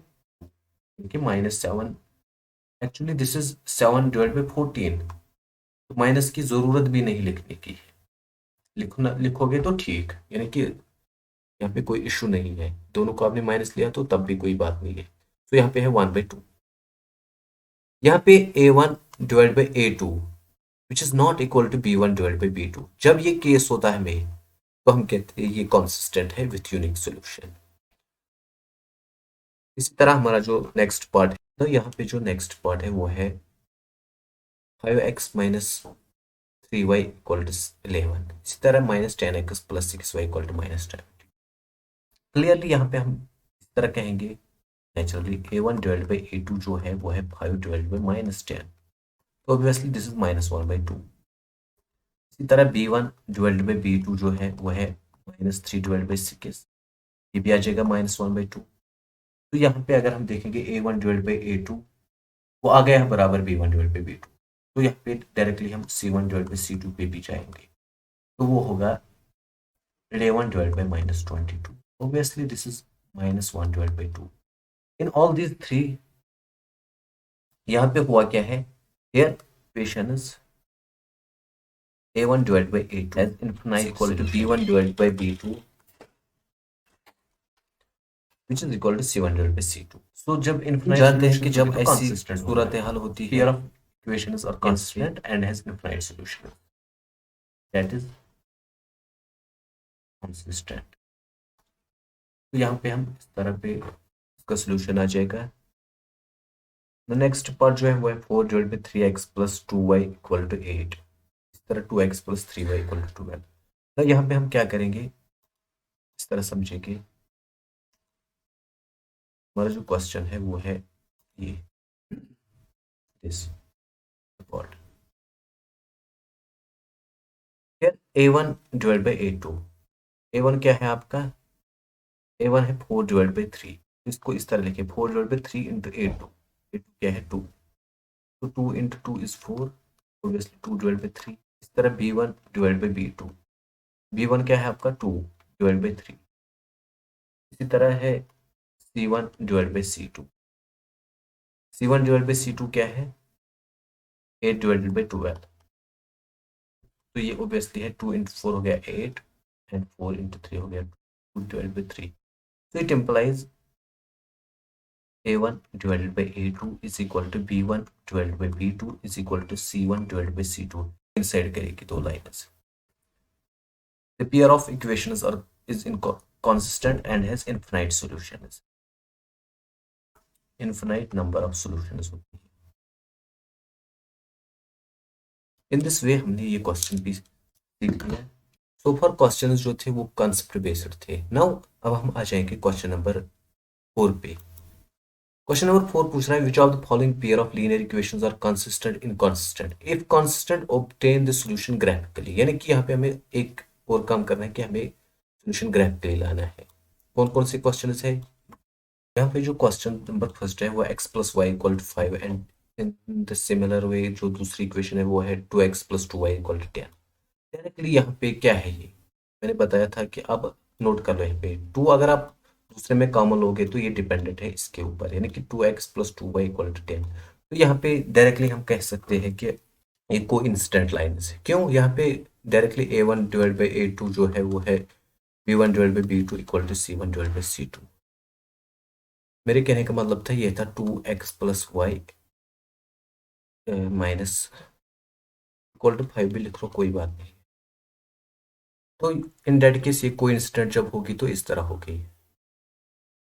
[SPEAKER 1] -7। एक्चुअली दिस इज 7/14, तो माइनस की जरूरत भी नहीं लिखने की, लिखना लिखोगे तो ठीक, यानी कि यहाँ पे कोई इशू नहीं है, दोनों को आपने माइनस लिया तो तब भी कोई बात नहीं है। तो यहाँ पे है 1/2। यहाँ पे A1/A2 which is not equal to B1/B2, जब ये केस होता है हमें तो हम कहते हैं ये कॉन्सिस्टेंट है विथ यूनिक सोल्यूशन। इसी तरह हमारा जो नेक्स्ट पार्ट है, तो यहाँ पे जो नेक्स्ट पार्ट है वो है 5x - 3y = 11। इसी तरह -10x + 6y = -10। क्लियरली यहाँ पे हम इस तरह कहेंगे, नेचुरली A1/A2 जो है वो है 5/10, तो ऑब्वियसली दिस इज -1/2। इसी तरह B1/B2 जो है वो है -3/6, ये भी आ जाएगा -1/2। तो यहाँ पे अगर हम देखेंगे A1/A2 वो आ गया है बराबर B1/B2, तो यहाँ पे डायरेक्टली हम C1/C2 पे भी जाएंगे, तो वो होगा 11/-22। Obviously this is -1/2। In all these three, यहाँ पे हुआ क्या है, here equation is A1/A2 as infinite equal to B1/B2 which is equal to C1/C2। So जब इनफिनाइट जानते हैं कि जब ऐसी सूरत हाल होती है, pair of equations are constant and has infinite solution, that is consistent। तो यहाँ पे हम इस तरह पे इसका सोल्यूशन आ जाएगा। नेक्स्ट पार्ट जो है वो है 4/3x + 2y = 8। इस तरह 2x + 3y = 12। तो यहाँ पे हम क्या करेंगे, इस तरह समझेंगे, हमारा जो क्वेश्चन है वो है ये दिस पार्ट, A1/A2। A1 क्या है आपका, A1 है 4/3। इसको इस तरह लिखे 4/3 × A2। A2 क्या है 2, तो 2 × 2 is 4, ऑब्वियसली 2/3। इस तरह B1/B2, B1 क्या है आपका 2/3। इसी तरह है C1/C2, C1/C2 क्या है 8/12। तो ये ऑब्वियसली है 2 × 4 हो गया 8 एंड 4 × 3 हो गया 2/3। तो it implies A1/A2 is equal to B1/B2 is equal to C1/C2। Inside करेगी दो lines. The pair of equations is consistent and has infinite solutions। infinite number of solutions होती है। इन दिस वे हमने ये question भी सीख लिया। So for question जो थे वो कंसेप्ट बेस्ड थे। नाउ अब हम आ जाएंगे क्वेश्चन नंबर 4 पे। क्वेश्चन नंबर 4 पूछ रहा है which of the following pair of linear equations are consistent inconsistent if consistent obtain the solution graphically, यानी कि यहाँ पे हमें एक और काम करना है कि हमें सॉल्यूशन ग्राफिकली लाना है। कौन कौन से क्वेश्चन है, यहाँ पे जो क्वेश्चन नंबर फर्स्ट है वो x + y = 5 and in the similar way जो दूसरी इक्वेशन है वो है 2x + 2y = 10। डायरेक्टली यहाँ पे क्या है, ये मैंने बताया था कि अब नोट कर लो, यहाँ पे 2 अगर आप दूसरे में कॉमन लोगे तो ये डिपेंडेंट है इसके ऊपर, यानी कि 2x + 2y = 10। तो यहाँ पे डायरेक्टली हम कह सकते हैं कि ये को इंसिडेंट लाइन्स है। क्यों? यहाँ पे directly A1 divide by A2 जो है वो है B1 divide by B2 equal to C1 divide by C2। मेरे कहने का मतलब था ये था 2x plus y minus equal to 5 भी लिख लो, कोई बात नहीं। तो इन डेट केस ये कोई इंसिडेंट जब होगी तो इस तरह होगी,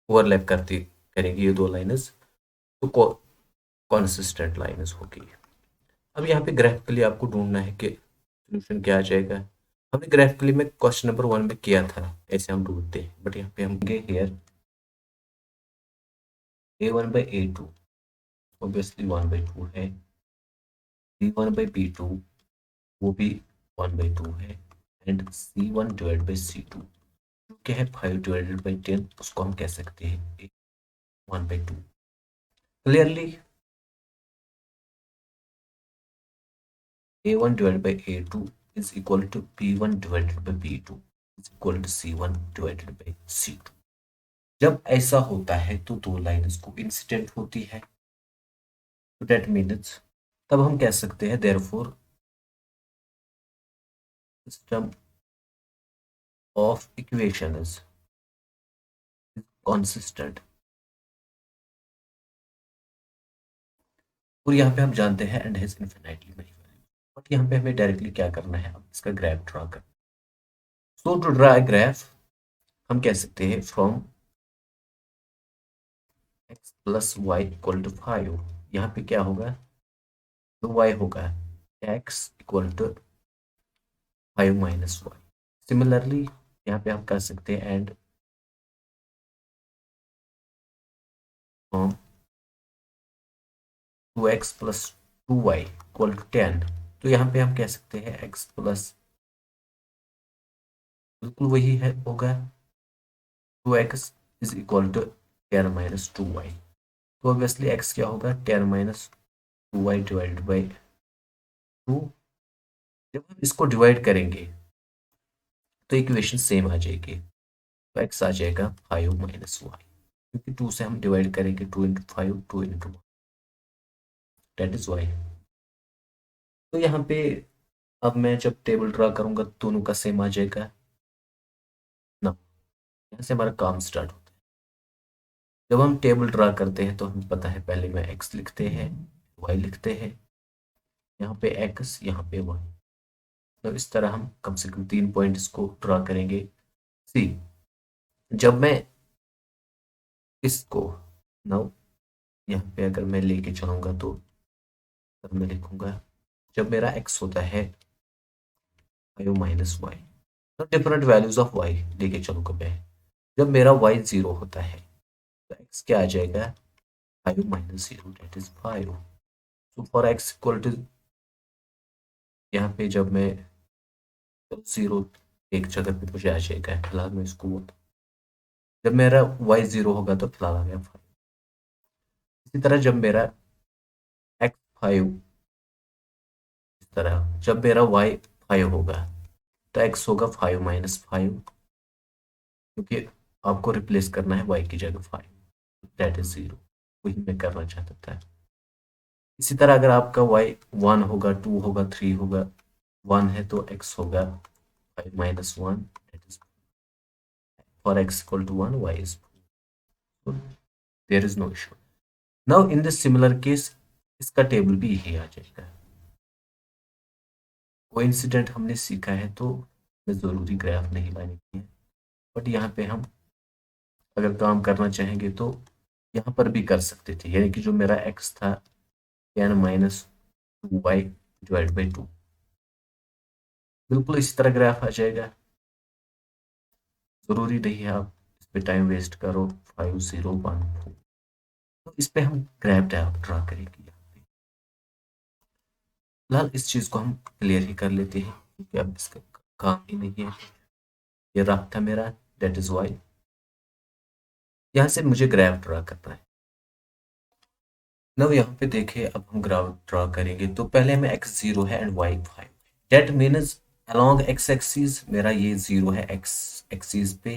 [SPEAKER 1] ओवरलैप करती करेंगी ये दो लाइन्स, तो कॉन्सिस्टेंट लाइन्स होगी। अब यहाँ पे ग्राफिकली आपको ढूंढना है कि सोल्यूशन क्या आ जाएगा। हमने ग्राफिकली में क्वेश्चन नंबर 1 में किया था, ऐसे हम ढूंढते हैं, बट यहाँ पे हम hair A1 by A2 obviously 1/2 है, B1 बाई B2 वो भी 1/2 है, and C1 divide by C2 जो क्या है 5 डिवाइडेड बाई 10, उसको हम कह सकते हैं 1/2। Clearly A1 divided by A2 is equal to B1 divided by B2 is equal to C1 divided by C2। जब ऐसा होता है तो दो लाइन्स को इंसिडेंट होती है, तो दैट मीन्स तब हम कह सकते हैं therefore system of equation is consistent. और यहाँ पे हम जानते हैं and has infinitely many value, but यहाँ पे हमें डायरेक्टली क्या करना है, अब इसका ग्राफ ड्रा करना। So to draw a graph हम कह सकते हैं from x plus y equal to 5, यहाँ पे क्या होगा, तो y होगा x equal to 5 minus y. Similarly यहाँ पे हम कर सकते हैं and from 2x plus 2y equal to 10, तो यहाँ पे हम कह सकते हैं x प्लस बिल्कुल वही है होगा 2x is equal to 10 minus 2y। तो ऑब्वियसली x क्या होगा 10 माइनस 2y डिवाइडेड बाई 2। जब हम इसको डिवाइड करेंगे तो इक्वेशन सेम आ जाएगी, तो x आ जाएगा 5 माइनस वाई, क्योंकि 2 से हम डिवाइड करेंगे, 2 into 5 2 into 1, that is y. तो यहाँ पे अब मैं जब टेबल ड्रा करूंगा दोनों का सेम आ जाएगा ना, यहाँ से हमारा काम स्टार्ट होता है। जब हम टेबल ड्रा करते हैं तो हमें पता है पहले में x लिखते हैं, y लिखते हैं, यहाँ पे x यहाँ पे y। तो इस तरह हम कम से कम 3 पॉइंट्स को ड्रा करेंगे। सी जब मैं इसको नाउ यहाँ पे अगर मैं लेके चलूंगा तो तब मैं लिखूंगा जब मेरा x होता है 5 माइनस वाई, तो डिफरेंट वैल्यूज ऑफ y लेके चलूंगा मैं। जब मेरा y 0 होता है तो x क्या आ जाएगा 5 माइनस 0 डेट इज 5। तो फॉर x इक्वल टू यहाँ पे जब मैं 0 एक जगह पे मुझे आ जाएगा, फिलहाल मैं इसको जब मेरा y 0 होगा तो फिलहाल आ गया 5। इसी तरह जब मेरा x 5 इस तरह जब मेरा y 5 होगा तो x होगा 5 माइनस 5, क्योंकि आपको रिप्लेस करना है y की जगह 5, दैट इज 0, वही मैं करना चाहता था। इसी तरह अगर आपका y 1 होगा 2 होगा 3 होगा 1 है तो x होगा 5 minus 1, that is for x equal to 1 y is 4, there is no issue. Now in this similar case इसका टेबल भी यही आ जाएगा। कोइंसिडेंट हमने सीखा है तो जरूरी ग्राफ नहीं लाने की है, बट यहाँ पे हम अगर काम करना चाहेंगे तो यहाँ पर भी कर सकते थे, यानी कि जो मेरा x था 10 माइनस 2y डिवाइड बाई 2, बिल्कुल इसी तरह ग्राफ आ जाएगा। जरूरी नहीं है आप इस पे टाइम वेस्ट करो। 5 0 1 4, तो इस पे हम ग्राफ ड्रा करेंगे। फिलहाल इस चीज को हम क्लियर ही कर लेते हैं क्योंकि अब इसका काम ही नहीं है। ये रफ था मेरा, दैट इज वाई। यहाँ से मुझे ग्राफ ड्रा करना है। नव यहाँ पे देखिए अब हम ग्राफ ड्रा करेंगे तो पहले हमें x 0 है and y 5, that means along x axis मेरा ये 0 है x एक्सिस पे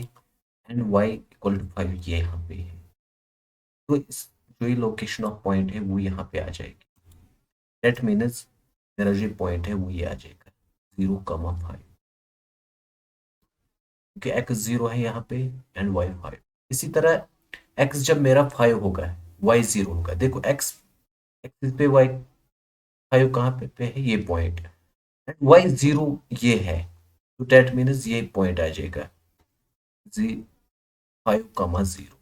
[SPEAKER 1] एंड y इक्वल टू 5 ये यहाँ पे है। तो इस जो जो ये लोकेशन ऑफ पॉइंट है वो यहाँ पे आ जाएगी। दैट मीन्स मेरा जो पॉइंट है वो ये आ जाएगा 0,5, क्योंकि एक्स 0 है यहाँ पे एंड वाई 5। इसी तरह एक्स जब मेरा 5 होगा, वाई 0 होगा। देखो एक्स एक्सिस पे वाई 5 कहाँ पे है, ये पॉइंट, एंड वाई 0 ये है, तो दैट मीन्स ये पॉइंट आ जाएगा 5,0।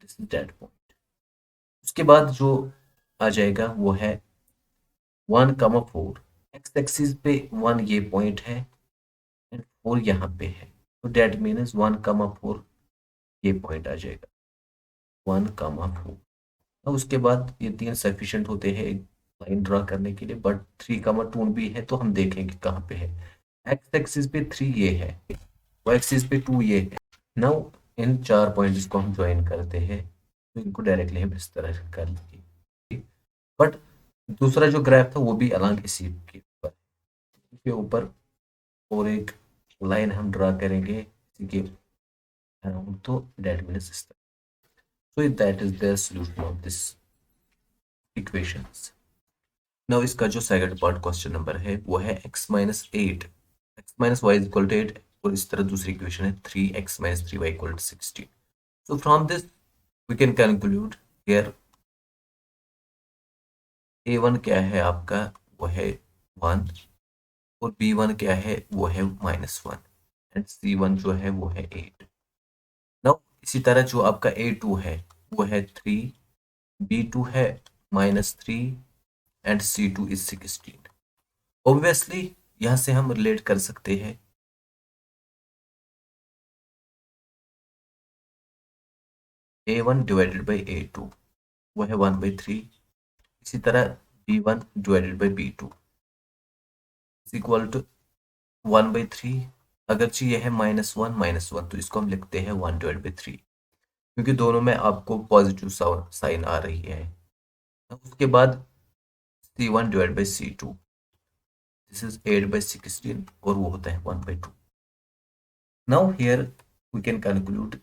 [SPEAKER 1] This is that point. उसके बाद जो आ जाएगा वो है 1,4। एक्स एक्सिस पे 1 ये पॉइंट है एंड 4 यहाँ पे है, तो डेट मीन्स 1,4 ये पॉइंट आ जाएगा 1,4। अब उसके बाद ये तीन सफिशिएंट होते हैं एक लाइन ड्रा करने के लिए, बट 3,2 भी है तो हम देखेंगे कहाँ पे है। एक्स एक्सिस पे 3 ये है, वाई एक्सिस पे 2 ये है। नाउ इन चार पॉइंट्स को हम ज्वाइन करते हैं, तो इनको डायरेक्टली हम इस तरह से कर लेंगे। बट दूसरा जो ग्राफ था वो भी अलग इसी के ऊपर और एक लाइन हम ड्रा करेंगे इसी के अराउंड, तो डेट मीन्स इस तरह। So that is the solution of this equations. Now इसका जो सेकंड पार्ट क्वेश्चन नंबर है वो है x-8 x minus y equal to 8, और इस तरह दूसरी इक्वेशन है 3x-3y equal to 16। So from this we can conclude here a1 क्या है आपका, वो है 1, और b1 क्या है वो है -1, एंड c1 जो है वो है 8। नाउ इसी तरह जो आपका a2 है वो है 3, b2 है -3 एंड c2 इज 16। ऑब्वियसली यहाँ से हम रिलेट कर सकते हैं a1 डिवाइडेड बाई a2 वो है 1/3। इसी तरह b1 divided by b2 is equal to 1/3। अगरचे ये है -1 तो इसको हम लिखते हैं 1/3, क्योंकि दोनों में आपको पॉजिटिव साइन आ रही है। उसके बाद c1 divide by c2, this is 8/16 और वो होता है 1/2। Now here we can conclude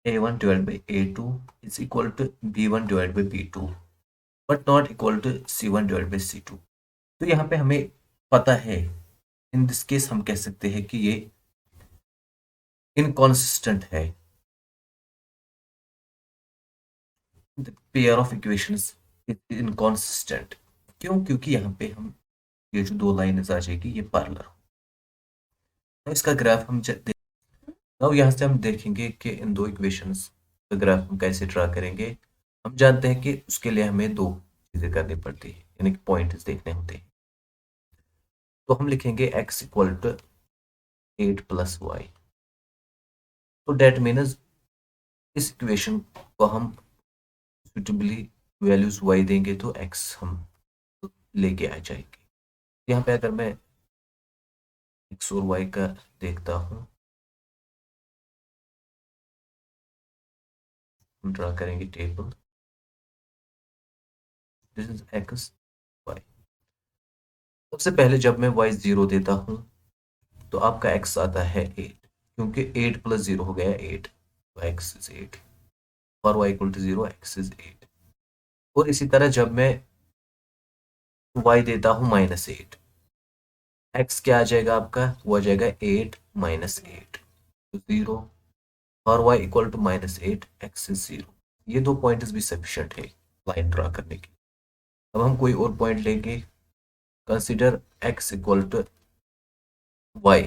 [SPEAKER 1] a1 divide by a2 is equal to b1 divide by b2, but not equal to c1 divide by c2। तो यहाँ पे हमें पता है, इन दिस केस हम कह सकते हैं कि ये इनकॉन्सिस्टेंट है। The pair of equations is inconsistent. क्यों? क्योंकि यहाँ पे हम ये जो दो लाइनें आ जाएगी ये पैरेलल। तो इसका ग्राफ हम अब यहाँ से हम देखेंगे कि इन दो इक्वेशंस का ग्राफ हम कैसे ड्रा करेंगे। हम जानते हैं कि उसके लिए हमें दो चीज़ें करनी पड़ती है, यानी कि पॉइंट्स देखने होते हैं। तो हम लिखेंगे x equal to 8 plus y. तो डेट मीन्स इस इक्वेशन को हम सुटेबली वैल्यूज y देंगे तो x हम लेके आ जाएंगे। यहाँ पे अगर मैं x और y का देखता हूँ, हम ड्रा करेंगे table. This is x y। सबसे पहले जब मैं y 0 देता हूँ तो आपका x आता है 8, क्योंकि 8 प्लस 0 हो गया 8, तो x इज 8 और y equal to 0, x is 8। और इसी तरह जब मैं y देता हूँ -8, x क्या आ जाएगा आपका, वो आ जाएगा 8 -8 तो 0, और y equal to -8, x is 0। ये दो पॉइंट्स भी सफिशिएंट है लाइन ड्रा करने के। अब हम कोई और पॉइंट लेंगे। Consider x equal to y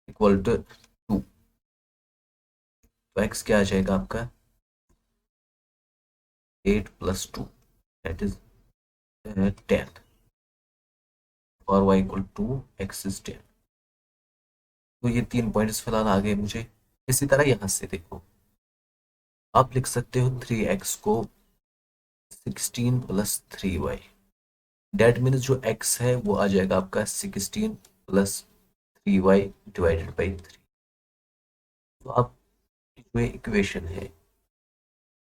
[SPEAKER 1] equal to 2, तो x क्या आ जाएगा आपका 8 प्लस 2 दैट इज 10, और y equal to x is 10। तो ये तीन पॉइंट्स फिलहाल आ गए मुझे। इसी तरह यहाँ से देखो, आप लिख सकते हो 3x को 16 प्लस 3y। डेट मीन्स जो x है वो आ जाएगा आपका 16 प्लस 3y डिवाइडेड बाई 3। तो आप जो इक्वेशन है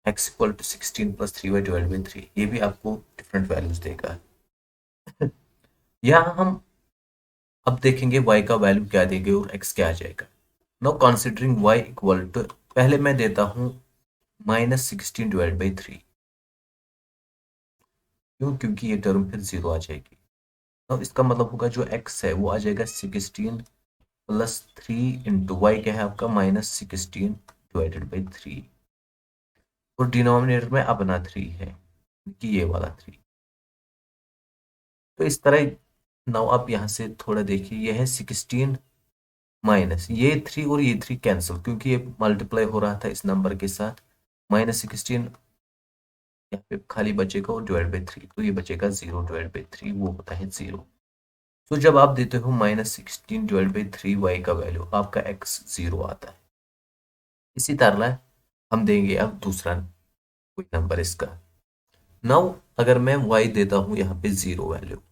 [SPEAKER 1] x equal to 16 plus 3y divided by 3, ये भी आपको डिफरेंट वैल्यूज देगा। यहाँ हम अब देखेंगे y का वैल्यू क्या देंगे और x क्या आ जाएगा। Now considering y equal to, पहले मैं देता हूँ -16/3। क्यों? क्योंकि ये टर्म फिर 0 आ जाएगी। अब इसका मतलब होगा जो x है वो आ जाएगा 16 प्लस 3 इंटू वाई क्या है आपका -16/3, और डिनोमिनेटर में अपना 3 है कि ये वाला 3। तो इस तरह नाउ आप यहाँ से थोड़ा देखिए, ये है 16 माइनस ये 3 और ये 3 कैंसिल, क्योंकि ये मल्टीप्लाई हो रहा था इस नंबर के साथ। -16 यहाँ पे खाली बचेगा और डिवाइड बाई 3, तो ये बचेगा 0/3, वो होता है 0। तो जब आप देते हो -16/3 वाई का वैल्यू, आपका x 0 आता है। इसी तरह हम देंगे अब दूसरा कोई नंबर इसका। नाउ अगर मैं y देता हूं यहाँ पे 0 वैल्यू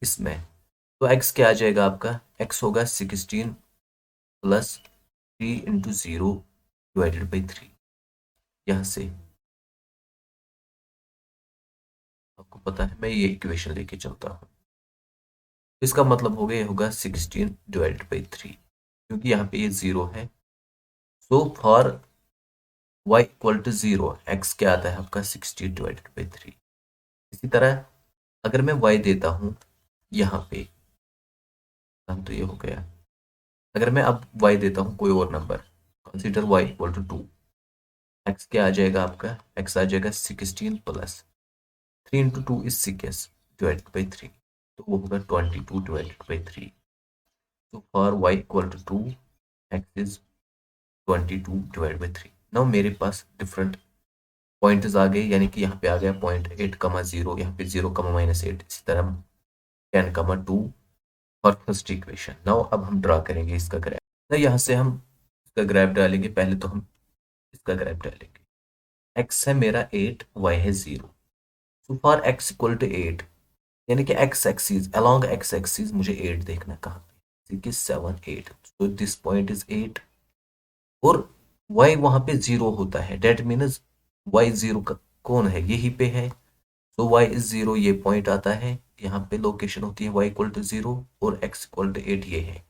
[SPEAKER 1] इसमें, तो x क्या आ जाएगा आपका? x होगा 16 प्लस 3 इंटू 0/3। यहाँ से आपको पता है मैं ये इक्वेशन लेके चलता हूँ, इसका मतलब हो गया, ये होगा 16/3, क्योंकि यहाँ पे ये 0 है। So for y equal to 0, x क्या आता है आपका 16/3। इसी तरह अगर मैं y देता हूँ यहाँ पे, हम तो ये हो गया। अगर मैं अब y देता हूँ कोई और number, consider y equal to 2, x क्या आ जाएगा आपका? x आ जाएगा 16 plus 3 into 2 is 6 divided by 3, तो वो होगा 22/3। तो for y equal to 2, x is 22/3। Now मेरे पास डिफरेंट पॉइंट्स आ गए, यानी कि यहाँ पे आ गया पॉइंट 8,0, यहाँ पे 0,-8, इसी तरह 10,2 और फर्स्ट इक्वेशन। नाउ अब हम ड्रा करेंगे इसका ग्राफ। तो यहाँ से हम इसका ग्राफ डालेंगे, पहले तो हम इसका ग्राफ डालेंगे। x है मेरा 8, y है 0। So for x equal to 8, यानी कि x axis, along x axis मुझे 8 देखना कहाँ पे, 6 7 8, सो दिस पॉइंट इज 8, और y वहां पे 0 होता है, डेट मीन्स y 0 का कौन है, यही पे है। तो y इज 0, ये पॉइंट आता है, यहाँ पे लोकेशन होती है y इक्वल टू 0 और x इक्वल टू 8 ये है।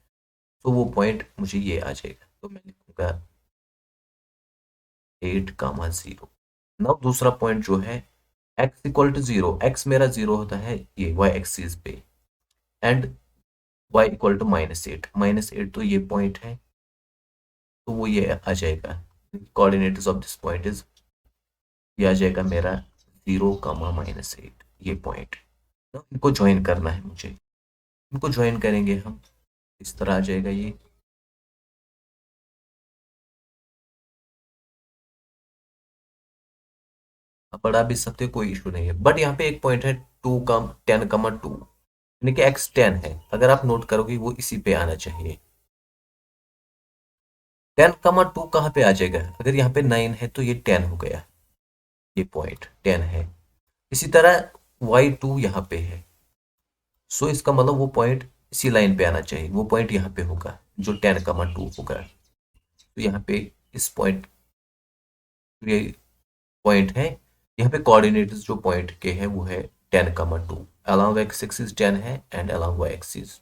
[SPEAKER 1] तो वो पॉइंट मुझे ये आ जाएगा, तो मैं लिखूंगा 8,0। नाउ दूसरा पॉइंट जो है x इक्वल टू 0, x मेरा 0 होता है ये y एक्सिस पे, एंड y इक्वल टू -8, तो ये पॉइंट है, तो वो ये आ जाएगा। Coordinates of this point is, ये आ जाएगा मेरा 0,-8, ये पॉइंट। इनको ज्वाइन करना है मुझे, इनको ज्वाइन करेंगे हम, इस तरह आ जाएगा ये। आप बढ़ा भी सकते हो, कोई इशू नहीं है, बट यहाँ पे एक पॉइंट है 10,2, यानी कि x 10 है, अगर आप नोट करोगे वो इसी पे आना चाहिए। 10,2 कहाँ पे आ जाएगा? अगर यहाँ पे 9 है तो ये 10 हो गया, ये पॉइंट 10 है। इसी तरह y2 यहाँ पे है, सो इसका मतलब वो पॉइंट इसी लाइन पे आना चाहिए, वो पॉइंट यहाँ पे होगा जो 10,2 होगा। तो यहाँ पे इस पॉइंट, ये पॉइंट है, यहाँ पे कोऑर्डिनेट्स जो पॉइंट के हैं वो है 10,2, along x axis 10 है एंड along y axis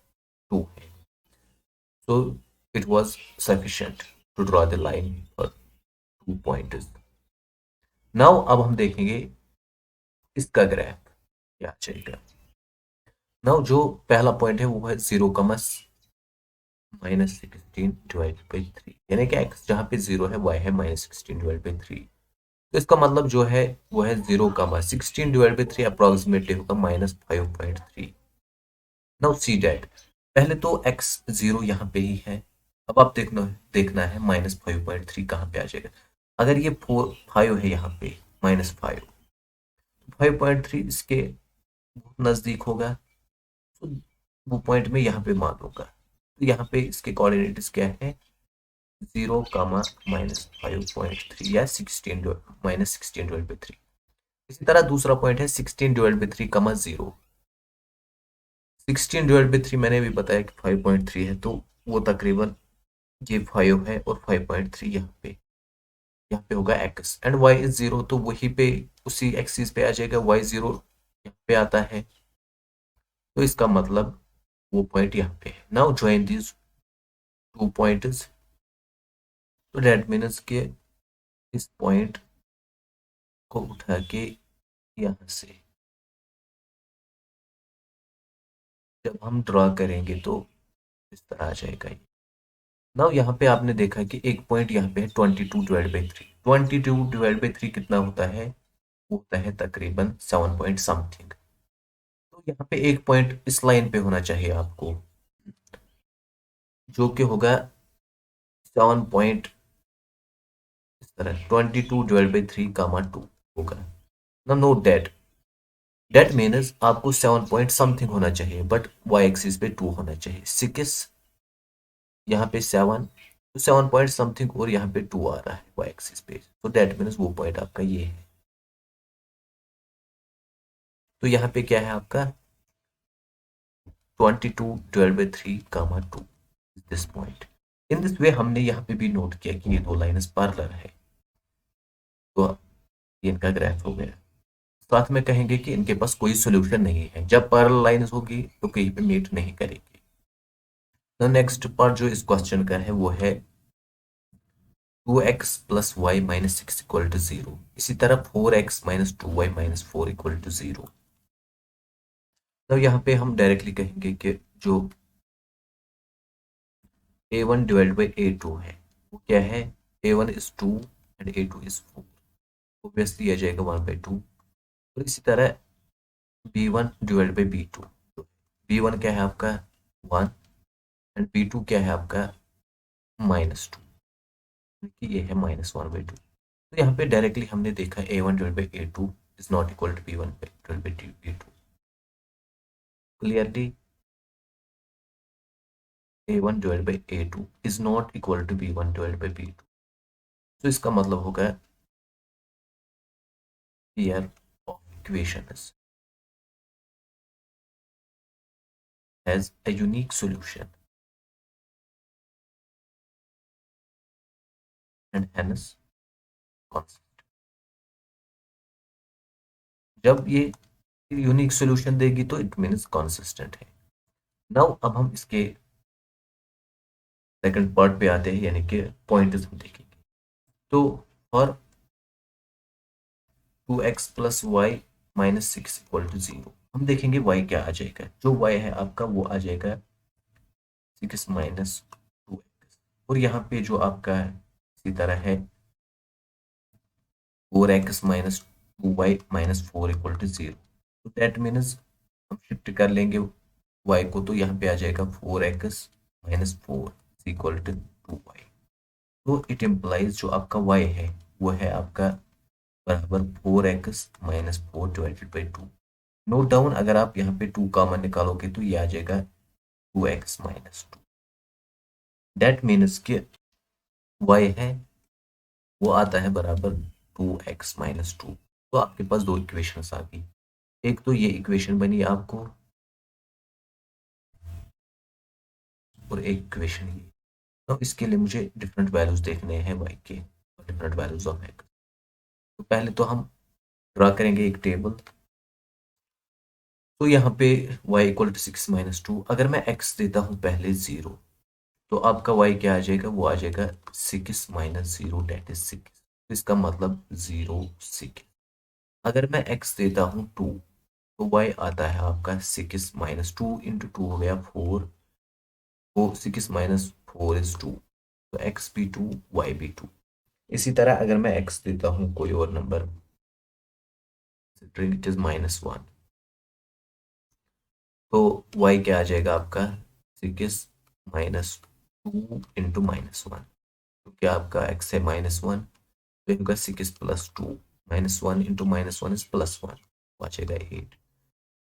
[SPEAKER 1] 2 है। So it was sufficient to draw the line for 2 pointers. Now अब हम देखेंगे इसका ग्राफ क्या चाहिए। नाउ जो पहला पॉइंट है वो है 0,-16/3, यानी कि x जहाँ पे 0 है y है -16/3। तो इसका मतलब जो है वो है 0,16/3 अप्रोक्सीमेटली होगा -5.3। नाउ सी डेट, पहले तो x 0 यहाँ पे ही है, अब आप देखना है -5.3 कहाँ पे आ जाएगा। अगर ये 5 है यहाँ पे, -5, 5.3 इसके बहुत नजदीक होगा, तो वो पॉइंट में यहाँ पे मान लूंगा। तो यहाँ पे इसके कोऑर्डिनेट्स क्या है? 0, -5.3 या 16, -16/3। इसी तरह दूसरा पॉइंट है 16/3, 0। 16/3 मैंने भी बताया कि 5.3 है, तो वो तकरीबन ये 5 है, और 5.3 यहाँ पे होगा x, एंड y इज 0, तो वही पे उसी एक्सिस पे आ जाएगा, y 0 यहाँ पे आता है, तो इसका मतलब वो पॉइंट यहाँ पे है। नाउ ज्वाइन दिस 2 पॉइंट्स, तो दैट मीन्स के इस पॉइंट को उठा के यहाँ से जब हम ड्रॉ करेंगे तो इस तरह आ जाएगा ये। नाउ यहाँ पे आपने देखा कि एक पॉइंट यहाँ पे है 22/3। 22/3 कितना होता है? वो होता है तकरीबन 7 पॉइंट समथिंग। तो यहाँ पे एक पॉइंट इस लाइन पे होना चाहिए आपको, जो कि होगा 7 पॉइंट इस तरह 22/3 कामा 2 होगा। ना नोट दैट मीन्स आपको 7 पॉइंट समथिंग होना चाहिए, बट वाई एक्सिस पे 2 होना चाहिए। 6 यहाँ पे 7, तो 7 पॉइंट समथिंग और यहाँ पे 2 आ रहा है वाई एक्सिस पे, तो दैट मीन्स वो पॉइंट आपका ये है। तो यहाँ पे क्या है आपका 22/3 कामा 2 this point. In this way हमने यहाँ पे भी नोट किया कि ये दो लाइन्स पैरेलल है, तो ये इनका ग्राफ हो गया। साथ में कहेंगे कि इनके पास कोई सोल्यूशन नहीं है, जब पैरेलल लाइन्स होगी तो कहीं पे मीट नहीं करेगी। तो नेक्स्ट पार्ट जो इस क्वेश्चन का है वो है 2x plus y minus 6 equal to 0। इसी तरह 4x minus 2y minus 4 equal to 0। तो यहाँ पे हम डायरेक्टली कहेंगे कि जो a1 डिवाइड बाई a2 है वो क्या है, a1 is 2 and a2 is 4। Obviously आ जाएगा 1/2। और इसी तरह b1 डिवाइड बाई b2, तो b1 क्या है आपका 1 एंड b2 क्या है आपका -2, ये है -1/2। तो यहाँ पे डायरेक्टली हमने देखा a1 divide by a2 is not equal to b1 divide by b2। Clearly a1 divide by a2 is not equal to b1 divide by b2। तो इसका मतलब होगा pair of equations has a unique solution and hence constant. जब ये unique solution देगी तो it means consistent है। Now अब हम इसके सेकंड पार्ट पे आते हैं, यानी कि पॉइंट्स हम देखेंगे। तो for 2x plus y minus 6 equal to 0 हम देखेंगे y क्या आ जाएगा। जो y है आपका वो आ जाएगा 6 माइनस 2x, और यहाँ पे जो आपका है इसी तरह है 4x minus 2y minus 4 equal to 0। तो दैट मीन्स हम शिफ्ट कर लेंगे y को, तो यहाँ पे आ जाएगा 4x minus 4 equal to 2y। तो इट इम्प्लाइज जो आपका y है वो है आपका बराबर 4x minus 4 divided by 2। Note down, अगर आप यहाँ पे 2 कॉमन निकालोगे तो ये आ जाएगा 2x माइनस 2। दैट मीन्स कि y है वो आता है बराबर 2x माइनस 2। तो आपके पास दो इक्वेशंस आ गई। एक तो ये इक्वेशन बनी आपको, और एक इक्वेशन ये। तो इसके लिए मुझे डिफरेंट वैल्यूज देखने हैं y के, और डिफरेंट वैल्यूज ऑफ x। तो पहले तो हम ड्रा करेंगे एक टेबल। तो यहाँ पे y इक्वल टू 6 माइनस 2, अगर मैं x देता हूँ पहले 0, तो आपका y क्या आ जाएगा, वो आ जाएगा 6 माइनस 0 डेट इज 6। इसका मतलब 0 6। अगर मैं x देता हूँ 2, तो y आता है आपका 6 माइनस 2 इंटू 2 हो गया 4। वो 6 माइनस 4 इज 2, तो x भी 2 y भी 2। इसी तरह अगर मैं x देता हूँ कोई और नंबर, इट इज -1, तो y क्या आ जाएगा आपका 6 माइनस 2 इंटू -1, क्योंकि आपका x है -1, तो इनका 6 प्लस 2 -1 इंटू -1 इज +1, बचेगा 8।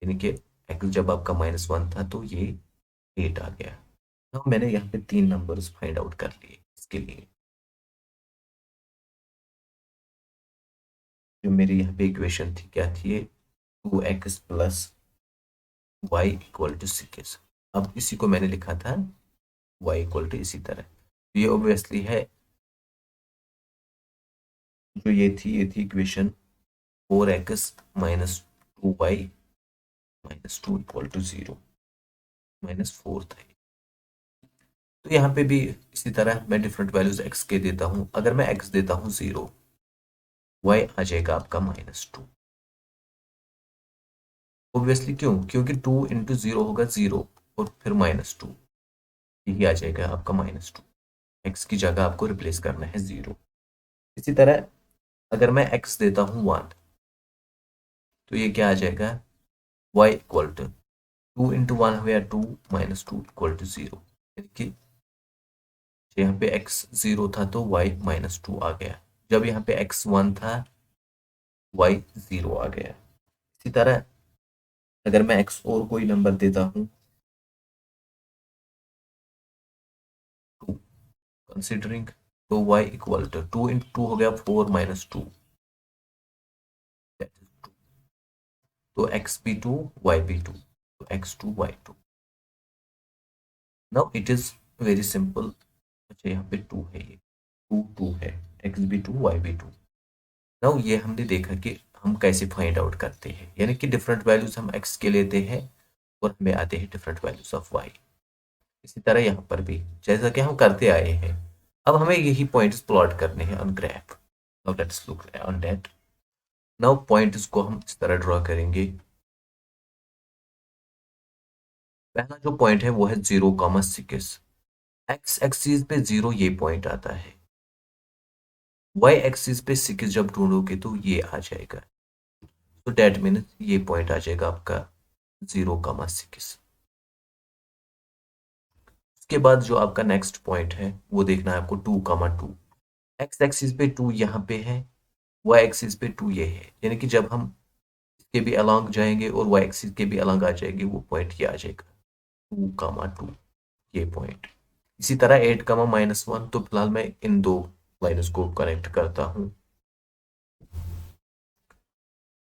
[SPEAKER 1] यानी कि x जब आपका -1 था तो ये 8 आ गया। तो मैंने यहाँ पे 3 नंबर्स फाइंड आउट कर लिए इसके लिए। जो मेरी यहाँ पे इक्वेशन थी क्या थी, ये 2x plus y equal to 6। अब इसी को मैंने लिखा था y इक्वल टू इसी तरह। तो ये ऑब्वियसली है, जो ये थी equation 4x minus 2y minus 2 equal to 0, -4 था। तो यहाँ पे भी इसी तरह मैं डिफरेंट वैल्यूज x के देता हूँ। अगर मैं x देता हूँ 0, y आ जाएगा आपका -2। ऑब्वियसली क्यों? क्योंकि 2 × 0 होगा 0 और फिर -2, यही आ जाएगा आपका -2। x की जगह आपको रिप्लेस करना है 0। इसी तरह अगर मैं x देता हूँ 1, तो ये क्या आ जाएगा? y इक्वल टू 2 × 1 हो गया 2 -2 इक्वल टू 0। यानी कि यहाँ पे x 0 था तो y -2 आ गया। जब यहाँ पे x 1 था y 0 आ गया। इसी तरह अगर मैं x और कोई नंबर देता हूँ 2 कंसिडरिंग, तो y इक्वल टू 2 × 2 हो गया 4 -2, तो x भी 2 y भी 2, तो x2 y2। Now it is very simple. अच्छा यहाँ पे 2 है, ये 2 है, x भी 2 y भी 2। नाउ ये हमने देखा कि हम कैसे फाइंड आउट करते हैं, यानी कि डिफरेंट वैल्यूज हम x के लेते हैं और हमें आते हैं डिफरेंट वैल्यूज ऑफ y। इसी तरह यहाँ पर भी जैसा कि हम करते आए हैं, अब हमें यही पॉइंट्स प्लॉट करने हैं on graph. Now let's look on that. Now points को हम इस तरह ड्रॉ करेंगे। पहला जो पॉइंट है वो है 0,6। एक्स एक्सिस पे 0 ये पॉइंट आता है, वाई एक्सिस पे 6 जब ढूंढोगे तो ये आ जाएगा। तो डेट मीन ये पॉइंट आ जाएगा आपका 0,6। उसके बाद जो आपका नेक्स्ट पॉइंट है वो देखना है आपको 2,2। एक्स एक्सिस पे 2 यहाँ पे है, वाई एक्सिस पे 2 ये है, यानी कि जब हम इसके भी अलोंग जाएंगे और वाई एक्सिस के भी अलोंग आ जाएंगे वो पॉइंट ये आ जाएगा 2,2, ये पॉइंट। इसी तरह 8,-1, तो फिलहाल मैं इन दो लाइन्स को कनेक्ट करता हूँ।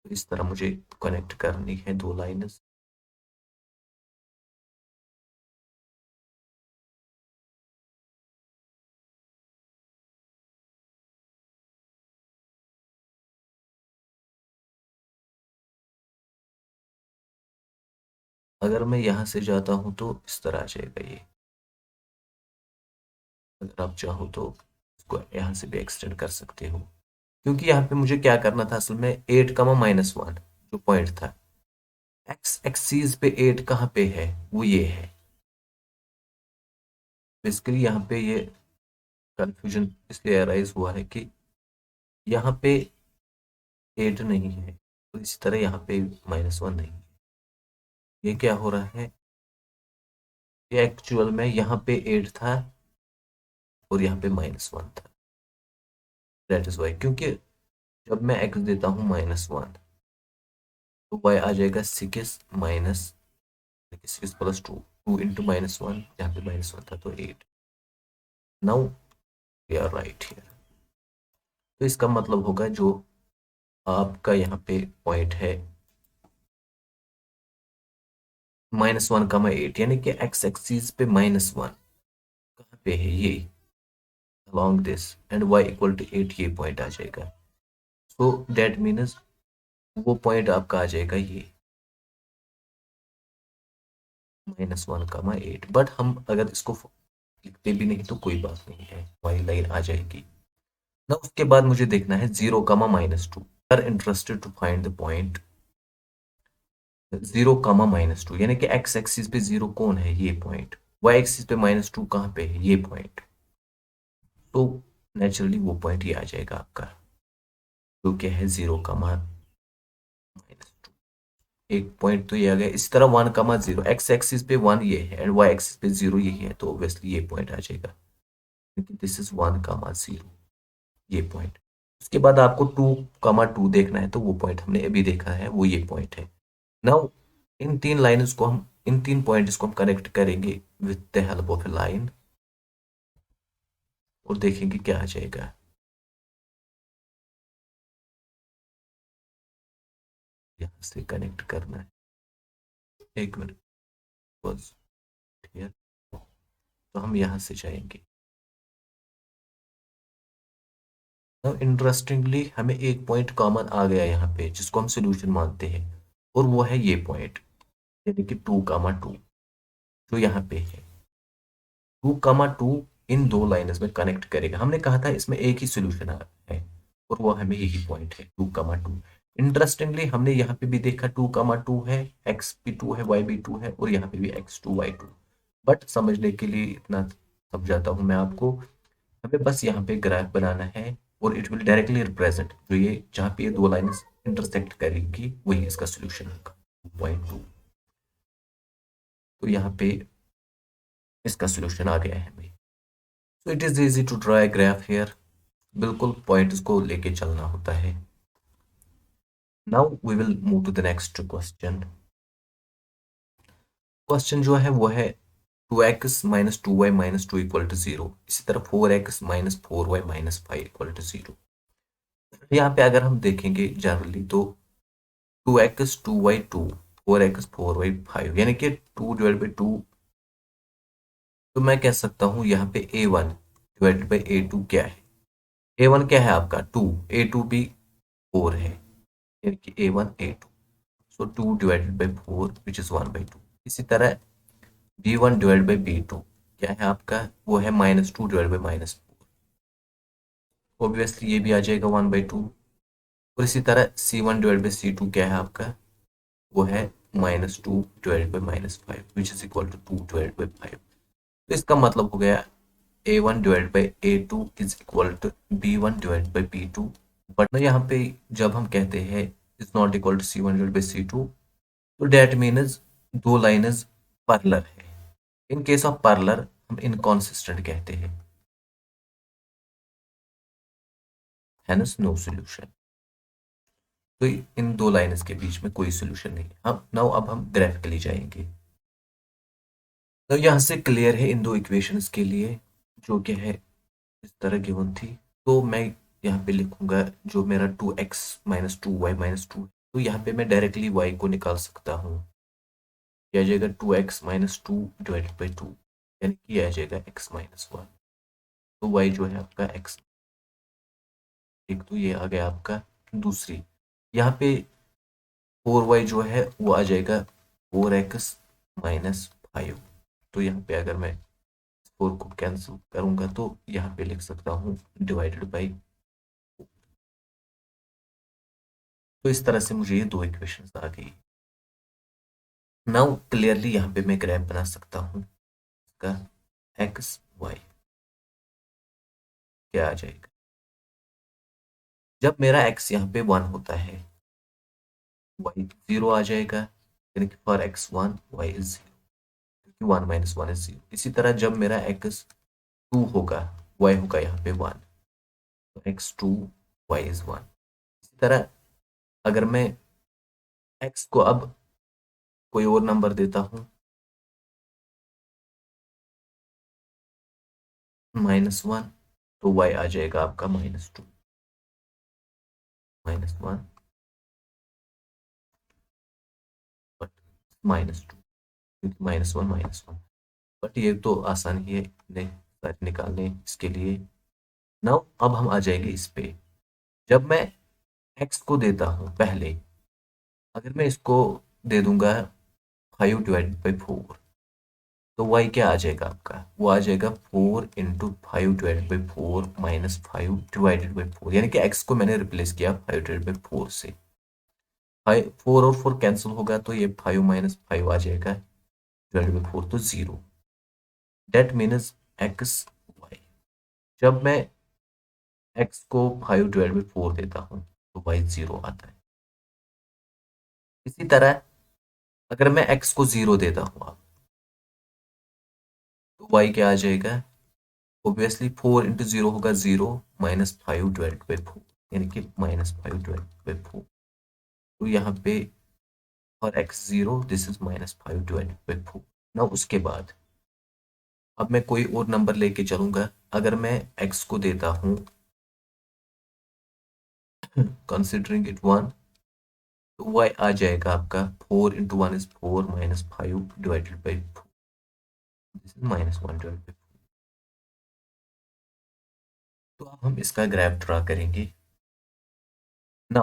[SPEAKER 1] तो इस तरह मुझे कनेक्ट करनी है दो लाइन्स। अगर मैं यहाँ से जाता हूँ तो इस तरह आ जाएगा ये। अगर आप चाहो तो इसको यहाँ से भी एक्सटेंड कर सकते हो, क्योंकि यहाँ पे मुझे क्या करना था असल में 8,-1 जो पॉइंट था, एक्स एक्सीज पे 8 कहाँ पे है? वो ये है। बेसिकली यहाँ पे ये कंफ्यूजन इसलिए अराइज हुआ है कि यहाँ पे 8 नहीं है, तो इसी तरह यहाँ पे -1 नहीं है। ये क्या हो रहा है? ये एक्चुअल में यहाँ पे 8 था और यहाँ पे -1 था। दैट इज वाई, क्योंकि जब मैं x देता हूँ -1, तो y आ जाएगा 6 माइनस 6 प्लस 2, 2 × -1, यहाँ पे -1 था तो 8। Now we are right here. तो इसका मतलब होगा जो आपका यहाँ पे पॉइंट है -1,8, यानी कि x एक्सिस पे -1 कहाँ पे है? ये along this, and y equal to 8, ये पॉइंट आ जाएगा। सो दैट मीन्स वो पॉइंट आपका आ जाएगा ये -1,8। बट हम अगर इसको लिखते भी नहीं तो कोई बात नहीं है, वाई लाइन आ जाएगी ना। उसके बाद मुझे देखना है 0,-2। Are interested to find the point 0,-2, यानी कि एक्स एक्सिस पे 0 कौन है? ये पॉइंट। वाई एक्सिस पे -2 कहाँ पे है? ये पॉइंट। तो नेचुरली वो पॉइंट ये आ जाएगा आपका, जो क्या है 0,-2। एक पॉइंट तो ये आ गया। इसी तरह 1,0, एक्स एक्सिस पे 1 ये है एंड वाई एक्सिस पे 0 यही है, तो ऑब्वियसली ये पॉइंट आ जाएगा, क्योंकि दिस इज 1,0, ये पॉइंट। उसके बाद आपको 2,2 देखना है, तो वो पॉइंट हमने अभी देखा है, वो ये पॉइंट है। नाउ इन तीन लाइन्स को हम, इन तीन पॉइंट्स को हम कनेक्ट करेंगे with the help of A line और देखेंगे क्या आ जाएगा। यहाँ से कनेक्ट करना है, एक मिनट बस, ठीक। तो हम यहाँ से जाएंगे। अब इंटरेस्टिंगली हमें एक पॉइंट कॉमन आ गया यहाँ पे, जिसको हम सोल्यूशन मानते हैं, और वो है ये पॉइंट, यानी कि 2,2 जो यहाँ पे है। 2,2 इन दो लाइन्स में कनेक्ट करेगा। हमने कहा था इसमें एक ही सोल्यूशन है, और वो हमें यही पॉइंट है 2,2। इंटरेस्टिंगली हमने यहाँ पे भी देखा 2,2 है, एक्स भी 2 है, वाई भी 2 है, और यहाँ पे भी x2 y2। बट समझने के लिए इतना समझाता हूँ मैं आपको, हमें बस यहाँ पे ग्राफ बनाना है और इट विल डायरेक्टली रिप्रेजेंट जो ये जहाँ पे ये दो लाइन्स इंटरसेक्ट करेगी वही इसका सोल्यूशन होगा 2.2। तो यहाँ पे इसका सोल्यूशन आ गया है भाई। So it is easy to draw a graph here. बिल्कुल पॉइंट्स को लेके चलना होता है। Now we will move to the next question. Question जो है वो है 2x minus 2y minus 2 equal to 0। इसी तरह 4x minus 4y minus 5 equal to 0। यहाँ पे अगर हम देखेंगे जनरली तो 2x 2y 2, 4x 4y 5, यानी कि 2 डिवाइड बाई 2। तो मैं कह सकता हूँ यहाँ पे a1 डिवाइडेड बाई a2 क्या है। a1 क्या है आपका 2, a2 भी 4 है, यानी कि a1 a2। So 2 divided by 4 which is 1/2। इसी तरह b1 डिवाइड बाई b2 क्या है आपका, वो है -2 डिवाइड बाई -4। ऑब्वियसली ये भी आ जाएगा 1/2। और इसी तरह c1 डिवाइड बाई c2 क्या है आपका, वो है -2 divide by -5 which is equal to 2 divide by 5। तो इसका मतलब हो गया a1 divide by a2 is equal to b1 divide by b2। But यहाँ पे जब हम कहते हैं is not equal to c1 divide by c2, तो डेट मीन्स दो लाइन्स पैरेलल है। इन केस ऑफ पैरेलल हम इनकॉन्सिस्टेंट कहते हैं, हैंस नो सॉल्यूशन। तो इन दो लाइन्स के बीच में कोई सॉल्यूशन नहीं है। हम नाउ अब हम ग्राफिकली जाएंगे। तो यहाँ से क्लियर है इन दो इक्वेशंस के लिए जो कि है इस तरह गिवन थी। तो मैं यहाँ पे लिखूंगा जो मेरा 2x माइनस 2y माइनस 2, तो यहाँ पे मैं डायरेक्टली y को निकाल सकता हूँ। यह आ जाएगा 2x माइनस 2 डिवाइडेड बाई 2, यानी कि यह आ जाएगा x माइनस 1। तो y जो है आपका x। एक तो ये आ गया आपका। दूसरी यहाँ पे 4y जो है वो आ जाएगा 4x माइनस 5। तो यहाँ पे अगर मैं 4 को कैंसिल करूंगा तो यहाँ पे लिख सकता हूँ डिवाइडेड बाई। तो इस तरह से मुझे ये दो इक्वेशंस आ गई। नाउ क्लियरली यहाँ पे मैं ग्राफ बना सकता हूँ इसका एक्स वाई। क्या आ जाएगा जब मेरा एक्स यहाँ पे 1 होता है, वाई 0 आ जाएगा, यानी कि फॉर x1 y इज 0, क्योंकि 1 माइनस 1 इज 0। इसी तरह जब मेरा एक्स 2 होगा, y होगा यहाँ पे 1, तो x2 y इज 1। इसी तरह अगर मैं x को अब कोई और नंबर देता हूँ -1, तो y आ जाएगा आपका -2, -1 बट -2, क्योंकि -1 -1। बट ये तो आसान ही है निकालने इसके लिए। नाउ अब हम आ जाएंगे इस पे। जब मैं x को देता हूँ पहले, अगर मैं इसको दे दूंगा 5 डिवाइडेड बाई 4, तो y क्या आ जाएगा आपका, वो आ जाएगा 4 into 5 divided by 4 minus 5 divided by 4, यानी कि x को मैंने रिप्लेस किया 5 डिवाइडेड बाई 4 से। 4 और 4 कैंसिल होगा तो ये 5 माइनस 5 आ जाएगा डिवाइडेड बाई 4, तो 0। That means x y। जब मैं x को 5 डिवाइड बाई 4 देता हूँ तो y 0 आता है। इसी तरह अगर मैं x को 0 देता हूँ अब, तो y क्या आ जाएगा, ऑब्वियसली 4 इंटू 0 होगा 0 माइनस 5 डिवाइड बाई 4, यानी कि -5 डिवाइड बाई 4। तो यहाँ पे for x 0 this is -5 divide by 4। ना उसके बाद अब मैं कोई और नंबर लेके चलूंगा। अगर मैं x को देता हूँ कंसिडरिंग इट 1, तो y आ जाएगा आपका 4 into 1 is 4 minus 5 divided by 4, this is -1 divide by 4। तो अब हम इसका ग्राफ ड्रा करेंगे ना।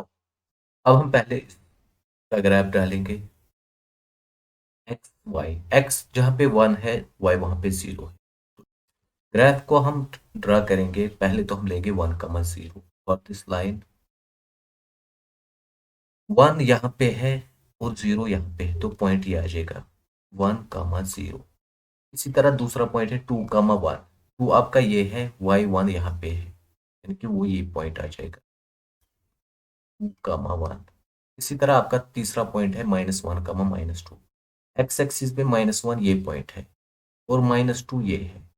[SPEAKER 1] अब हम पहले इसका ग्राफ डालेंगे एक्स वाई। एक्स जहाँ पे 1 है, वाई वहाँ पे 0 है। ग्राफ को हम ड्रा करेंगे, पहले तो हम लेंगे 1, 0। फॉर दिस लाइन 1 यहाँ पे है और 0 यहाँ पे है, तो पॉइंट ये आ जाएगा 1, 0। इसी तरह दूसरा पॉइंट है 2, 1। 2 आपका ये है, y1 यहाँ पे है, यानी कि वो ये पॉइंट आ जाएगा 2, 1। इसी तरह आपका तीसरा पॉइंट है -1, -2। एक्स एक्सिस पे -1 ये पॉइंट है और -2 ये है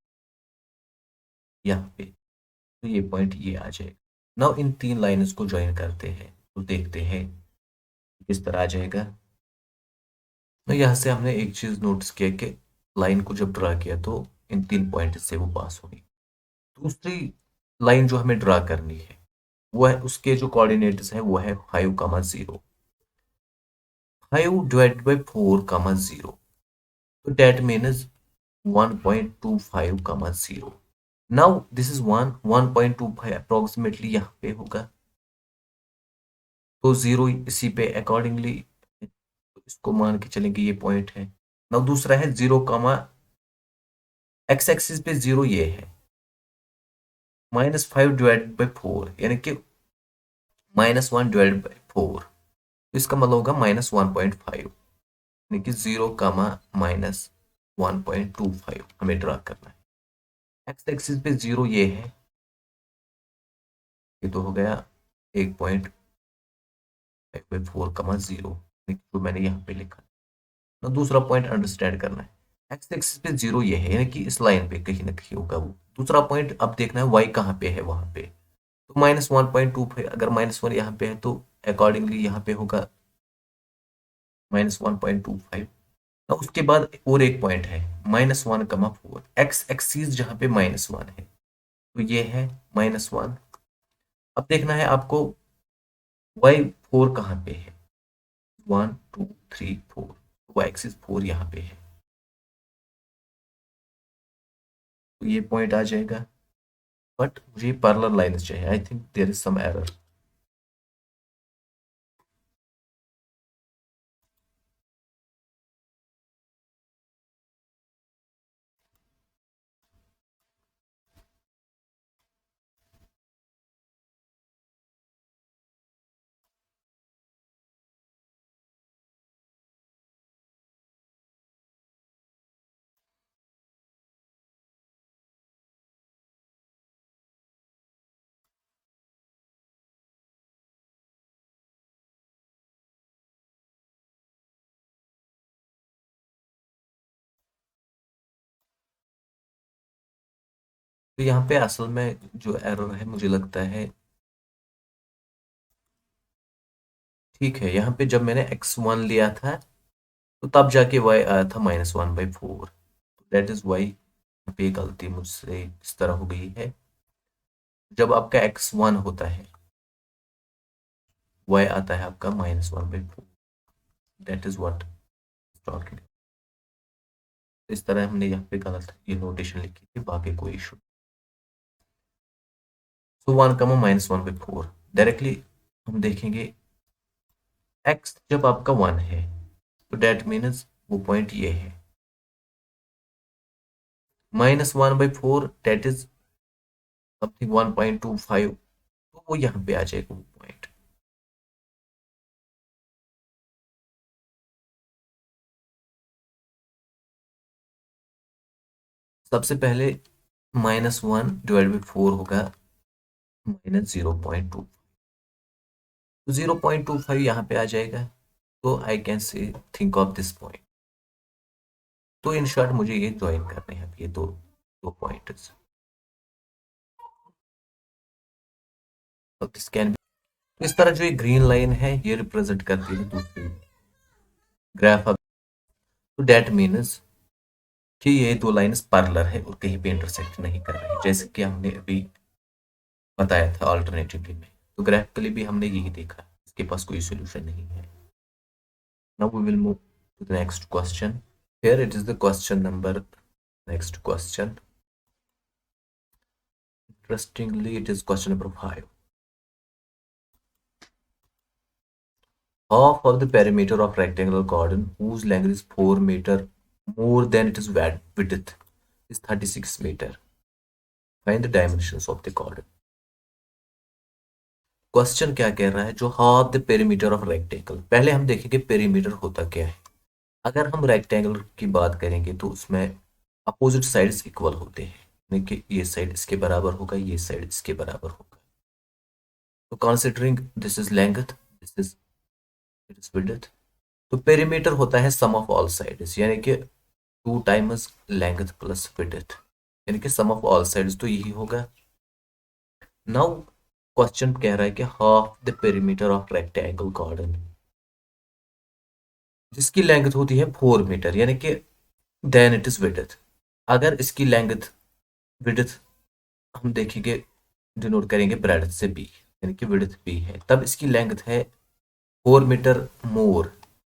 [SPEAKER 1] यहाँ पे, तो ये पॉइंट ये आ जाएगा। नाउ इन तीन लाइन्स को ज्वाइन करते हैं तो देखते हैं किस तरह आ जाएगा। तो यहाँ से हमने एक चीज नोटिस किया कि लाइन को जब ड्रा किया तो इन तीन पॉइंट से वो पास होगी। दूसरी लाइन जो हमें ड्रा करनी है वो है, उसके जो कोऑर्डिनेट्स हैं वो है 5, 0। 5 / 4, 0, तो that means 1.25, 0। Now this is 1.25 approximately यहाँ पे होगा, तो 0 इसी पे अकॉर्डिंगली इसको मान के चलेंगे ये पॉइंट है। नाउ दूसरा है 0, एक्स एक्सिस पे 0 ये है, -5 / 4 यानी कि -1 / 4, तो इसका मतलब होगा -1.5, यानी कि 0, -1.25 हमें ड्रा करना है। एक्स एक्सिस पे 0 ये है, ये तो हो गया 1.5/4, 0, जो मैंने यहाँ पे लिखा। तो दूसरा पॉइंट अंडरस्टैंड करना है, एक्स एक्सिस पे 0 ये है, यानी कि इस लाइन पे कहीं ना कहीं होगा वो। दूसरा पॉइंट अब देखना है वाई कहाँ पे है, वहां पे तो -1.25, अगर -1 यहाँ पे है तो अकॉर्डिंगली यहाँ पे होगा -1.25। तो उसके बाद और एक पॉइंट है -1, 4, एक्स एक्सिस जहाँ पे -1 है, तो ये है -1। अब देखना है आपको y4 कहाँ पे है, 1, 2, 3, 4, वाई एक्सिस 4 यहाँ पे है, तो ये पॉइंट आ जाएगा। बट मुझे पैरेलल लाइंस चाहिए, I think there is some error. तो यहाँ पे असल में जो एरर है मुझे लगता है, ठीक है, यहाँ पे जब मैंने x1 लिया था तो तब जाके y आया था -1/4, दैट इज वाई यहाँ पे गलती मुझसे इस तरह हो गई है। जब आपका x1 होता है, y आता है आपका -1/4, दैट इज व्हाट टॉकिंग। इस तरह हमने यहाँ पे गलत ये नोटेशन लिखी थी, बाकी कोई इशू। सो 1, -1/4 डायरेक्टली हम देखेंगे, x जब आपका 1 है तो डेट मीन्स वो पॉइंट ये है, -1/4 डेट इज समथिंग 1.25, तो वो यहाँ पे आ जाएगा वो पॉइंट। सबसे पहले -1/4 होगा -0.2, तो 0.25 यहाँ पे आ जाएगा, तो I can say think of this point. तो इन शॉर्ट मुझे ये ज्वाइन करने हैं ये दो दो पॉइंट्स। तो दिस कैन बी, इस तरह जो ये ग्रीन लाइन है ये रिप्रेजेंट करती है दूसरी ग्राफ। तो डेट मीन्स कि ये दो लाइंस पैरेलल है और कहीं पे इंटरसेक्ट नहीं कर रही, जैसे कि हमने अभी बताया था अल्टरनेटिवली में। तो ग्राफिकली भी हमने यही देखा, इसके पास कोई सॉल्यूशन नहीं है। Now we will move to the next question. Here it is the question number, next question, interestingly it is question number 5. Half of the perimeter of rectangular garden whose length is 4 meter more than its width is 36 meter. Find the dimensions of the garden. Question क्या कह रहा है, जो half the perimeter of rectangle. पहले हम देखेंगे perimeter होता क्या है। अगर हम रेक्टेंगल की बात करेंगे तो उसमें अपोजिट साइड्स इक्वल होते हैं, यानी कि ये साइड इसके बराबर होगा, ये साइड इसके बराबर होगा। तो considering this is length, this is it is width, तो पेरीमीटर होता है सम ऑफ ऑल साइड्स, यानी कि 2 टाइम्स लेंथ प्लस विड्थ, यानी कि सम ऑफ ऑल साइड्स, तो यही होगा। नाउ क्वेश्चन कह रहा है कि half the perimeter of rectangle garden, जिसकी लेंथ होती है 4 मीटर, यानी कि देन इट इज विड्थ। अगर इसकी लेंथ विड्थ हम देखेंगे, डिनोट करेंगे ब्रेड्थ से बी, यानी कि विड्थ बी है, तब इसकी लेंथ है 4 metre more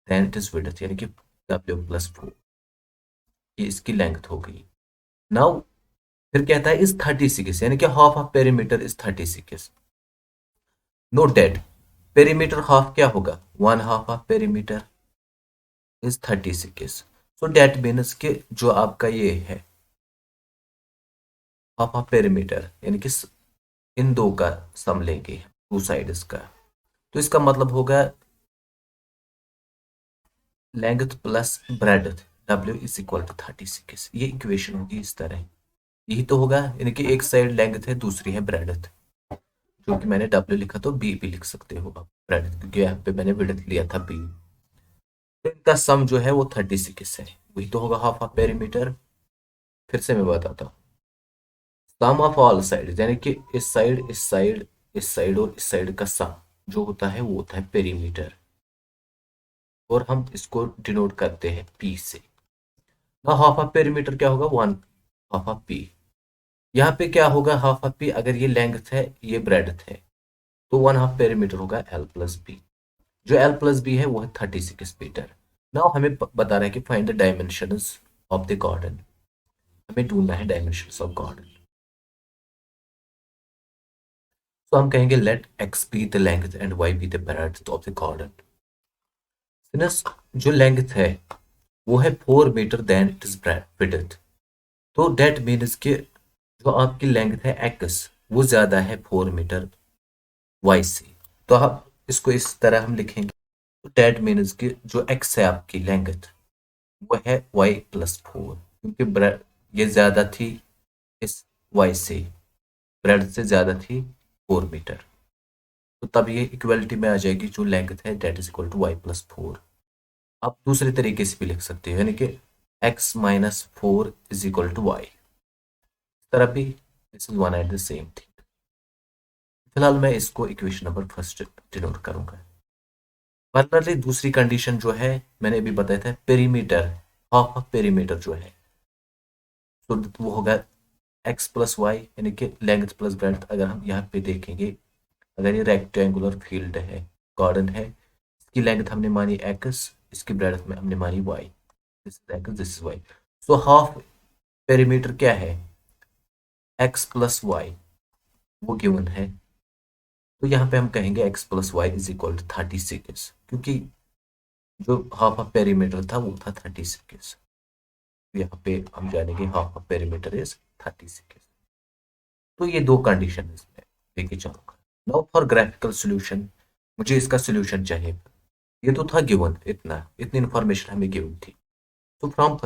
[SPEAKER 1] than it is width, यानी कि W+4, ये इसकी लेंथ हो गई। नाउ फिर कहता है इज 36, यानी कि half of perimeter is 36। Note that perimeter half क्या होगा, 1/2 of perimeter is 36। So that means के जो आपका ये है हाफ ऑफ पेरीमीटर, यानी कि इन दो का सम लेंगे, 2 साइड्स का, तो इसका मतलब होगा लेंथ प्लस ब्रेड्थ, W = 36। ये इक्वेशन होगी इस तरह, यही तो होगा, यानी कि एक साइड लेंथ है, दूसरी है ब्रेड्थ, जो कि मैंने W लिखा तो B भी लिख सकते हो आप ब्रेड्थ, क्योंकि यहाँ पे मैंने विड्थ लिया था B। तो इनका सम जो है वो 36 है, वही तो होगा हाफ ऑफ पेरीमीटर। फिर से मैं बताता हूँ, सम ऑफ ऑल साइड, यानी कि इस साइड इस साइड इस साइड और इस साइड का सम जो होता है वो होता है पेरीमीटर, और हम इसको डिनोट करते हैं P से। ना हाफ ऑफ पेरीमीटर क्या होगा, 1/2 ऑफ P। यहाँ पे क्या होगा हाफ ऑफ P, अगर ये लेंथ है ये ब्रेड्थ है, तो 1/2 पेरीमीटर होगा L+B। जो L+B है वो है 36 मीटर। नाउ हमें बता रहा है कि find the dimensions of the garden, हमें ढूंढना है डायमेंशंस ऑफ गार्डन। तो हम कहेंगे let x be the length and y be the breadth of the garden. Since जो लेंथ है वो है 4 metre than it is width, तो डेट मीन्स कि जो आपकी लेंथ है x वो ज्यादा है 4 मीटर y से। तो आप इसको इस तरह हम लिखेंगे, तो डेट मीन्स कि जो x है आपकी लेंथ वो है y+4, क्योंकि ये ज्यादा थी इस y से, ब्रेड से ज्यादा थी 4 मीटर, तो तब ये इक्वलिटी में आ जाएगी, जो लेंथ है date is equal to y+4। आप दूसरे तरीके से भी लिख सकते हो, यानी कि x-4 = y, इस तरह भी this is one at the same thing. फिलहाल मैं इसको इक्वेशन नंबर फर्स्ट डिनोट करूंगा। फर्दरली दूसरी कंडीशन जो है मैंने अभी बताया था, पेरीमीटर, हाफ ऑफ पेरीमीटर जो है, तो वो होगा x+y, यानी कि लेंथ प्लस ब्रेड्थ। अगर हम यहाँ पे देखेंगे, अगर ये रेक्टेंगुलर फील्ड है, गार्डन है, इसकी लेंथ हमने मानी x, इसकी ब्रेड्थ में हमने मानी y, this is x, this is y। So half perimeter क्या है, x+y, वो गिवन है। तो यहाँ पे हम कहेंगे x+y = 36, क्योंकि जो हाफ ऑफ पेरीमीटर था वो था 36। यहाँ पे हम जानेंगे हाफ ऑफ पेरीमीटर इज 36। तो ये दो कंडीशन इसमें लेके चलूंगा। नाउ फॉर ग्राफिकल सॉल्यूशन, मुझे इसका सॉल्यूशन चाहिए। ये तो था गिवन, इतनी इंफॉर्मेशन हमें गिवन थी। तो फ्रॉम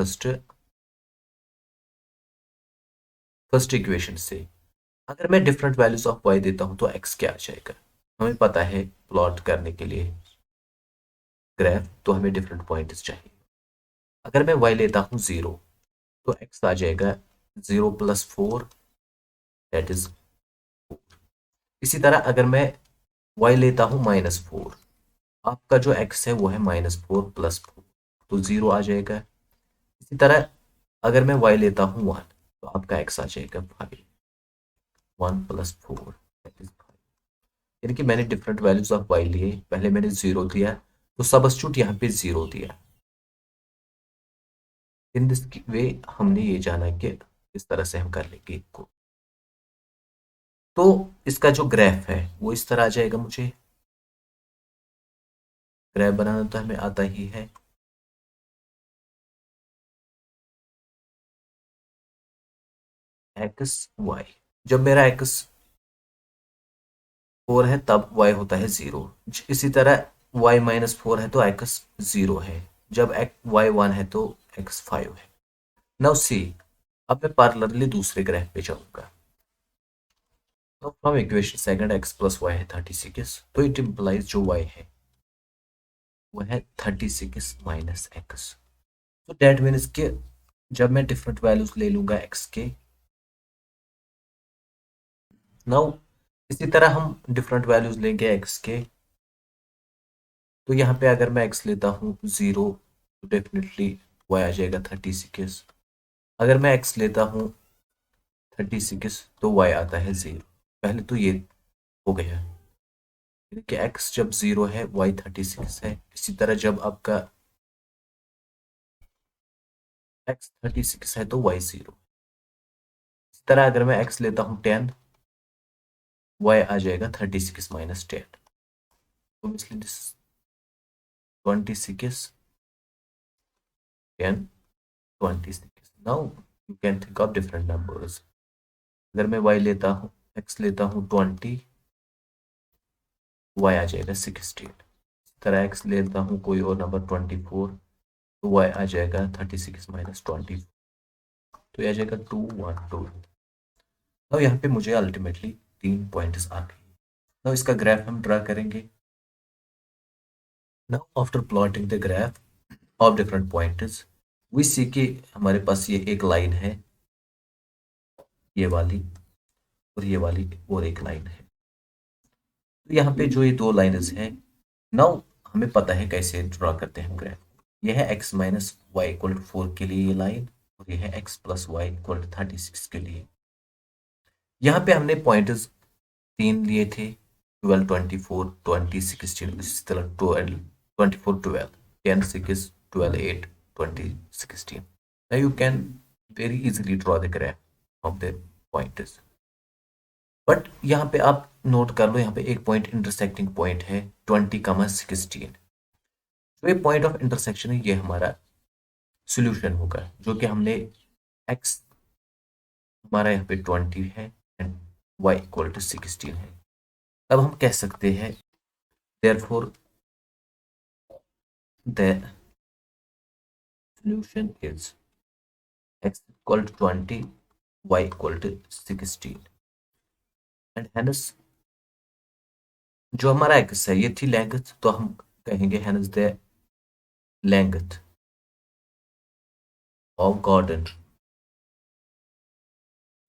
[SPEAKER 1] फर्स्ट इक्वेशन से अगर मैं डिफरेंट वैल्यूज ऑफ y देता हूं तो x क्या आ जाएगा। हमें पता है प्लॉट करने के लिए ग्राफ तो हमें डिफरेंट पॉइंट्स चाहिए। अगर मैं y लेता हूं 0, तो x आ जाएगा 0+4, दैट इज। इसी तरह अगर मैं y लेता हूं -4, आपका जो x है वो है -4+4, तो 0 आ जाएगा। इसी तरह अगर मैं y लेता हूं 1, तो आपका x आ जाएगा 5, 1+4 दैट इज 5। यानी कि मैंने डिफरेंट वैल्यूज ऑफ y लिए, पहले मैंने 0 दिया, तो सबस्टिट्यूट यहाँ पे 0 दिया। इन दिस वे हमने ये जाना कि इस तरह से हम कर लेंगे इसको। तो इसका जो ग्राफ है वो इस तरह आ जाएगा। मुझे ग्राफ बनाना तो हमें आता ही है। एक्स वाई, जब मेरा एक्स 4 है तब y होता है 0। इसी तरह y माइनस 4 है तो x 0 है, जब y 1 है तो x 5 है। नाउ सी, अब मैं पार्लरली दूसरे ग्राफ पे चलूंगा। तो from equation second x plus y है 36, तो इट इम्प्लाइज जो y है वो है 36 माइनस एक्स। तो डेट मीन्स के जब मैं डिफरेंट वैल्यूज ले लूंगा x के, नाउ इसी तरह हम डिफरेंट वैल्यूज लेंगे x के। तो यहाँ पे अगर मैं x लेता हूँ 0 तो डेफिनेटली y आ जाएगा 36। अगर मैं x लेता हूँ 36 तो y आता है 0। पहले तो ये हो गया कि x जब 0 है y 36 है। इसी तरह जब आपका x 36 है तो y 0। इसी तरह अगर मैं x लेता हूँ 10, y आ जाएगा 36 minus 10। Obviously this is 26, 10, 26। Now you can think of different numbers। अगर मैं y लेता हूँ, x लेता हूँ 20, y आ जाएगा 16। इस तरह x लेता हूँ कोई और नंबर 24, तो y आ जाएगा 36 माइनस 20, तो ये आ जाएगा 2 1 2। अब यहाँ पे मुझे अल्टीमेटली 3 पॉइंट्स आ गए। नाउ इसका ग्राफ हम ड्रा करेंगे। Now after plotting the graph of different points we see कि हमारे पास ये एक लाइन है, ये वाली और ये वाली और एक लाइन है। तो यहाँ पे जो ये दो लाइन्स हैं, नाउ हमें पता है कैसे ड्रा करते हैं ग्राफ। यह है x minus y equal to 4 के लिए ये लाइन, और यह है x plus y equal to 36 के लिए। यहाँ पे हमने पॉइंट्स 3 लिए थे, 12 24 20 16। इसी तरह 12 24 12 10 6 12 8 20 16। Now you can very easily draw the graph of the pointers। But यहाँ पे आप नोट कर लो, यहाँ पे एक पॉइंट इंटरसेक्टिंग पॉइंट है 20, 16। तो ये पॉइंट ऑफ इंटरसेक्शन है, ये हमारा सॉल्यूशन होगा, जो कि हमने x हमारा यहाँ पे 20 है एंड y इक्वल टू 16 है। अब हम कह सकते हैं therefore the solution is x equal to 20, y equal to 16 and hence जो हमारा x है ये थी लेंथ, तो हम कहेंगे hence the length of garden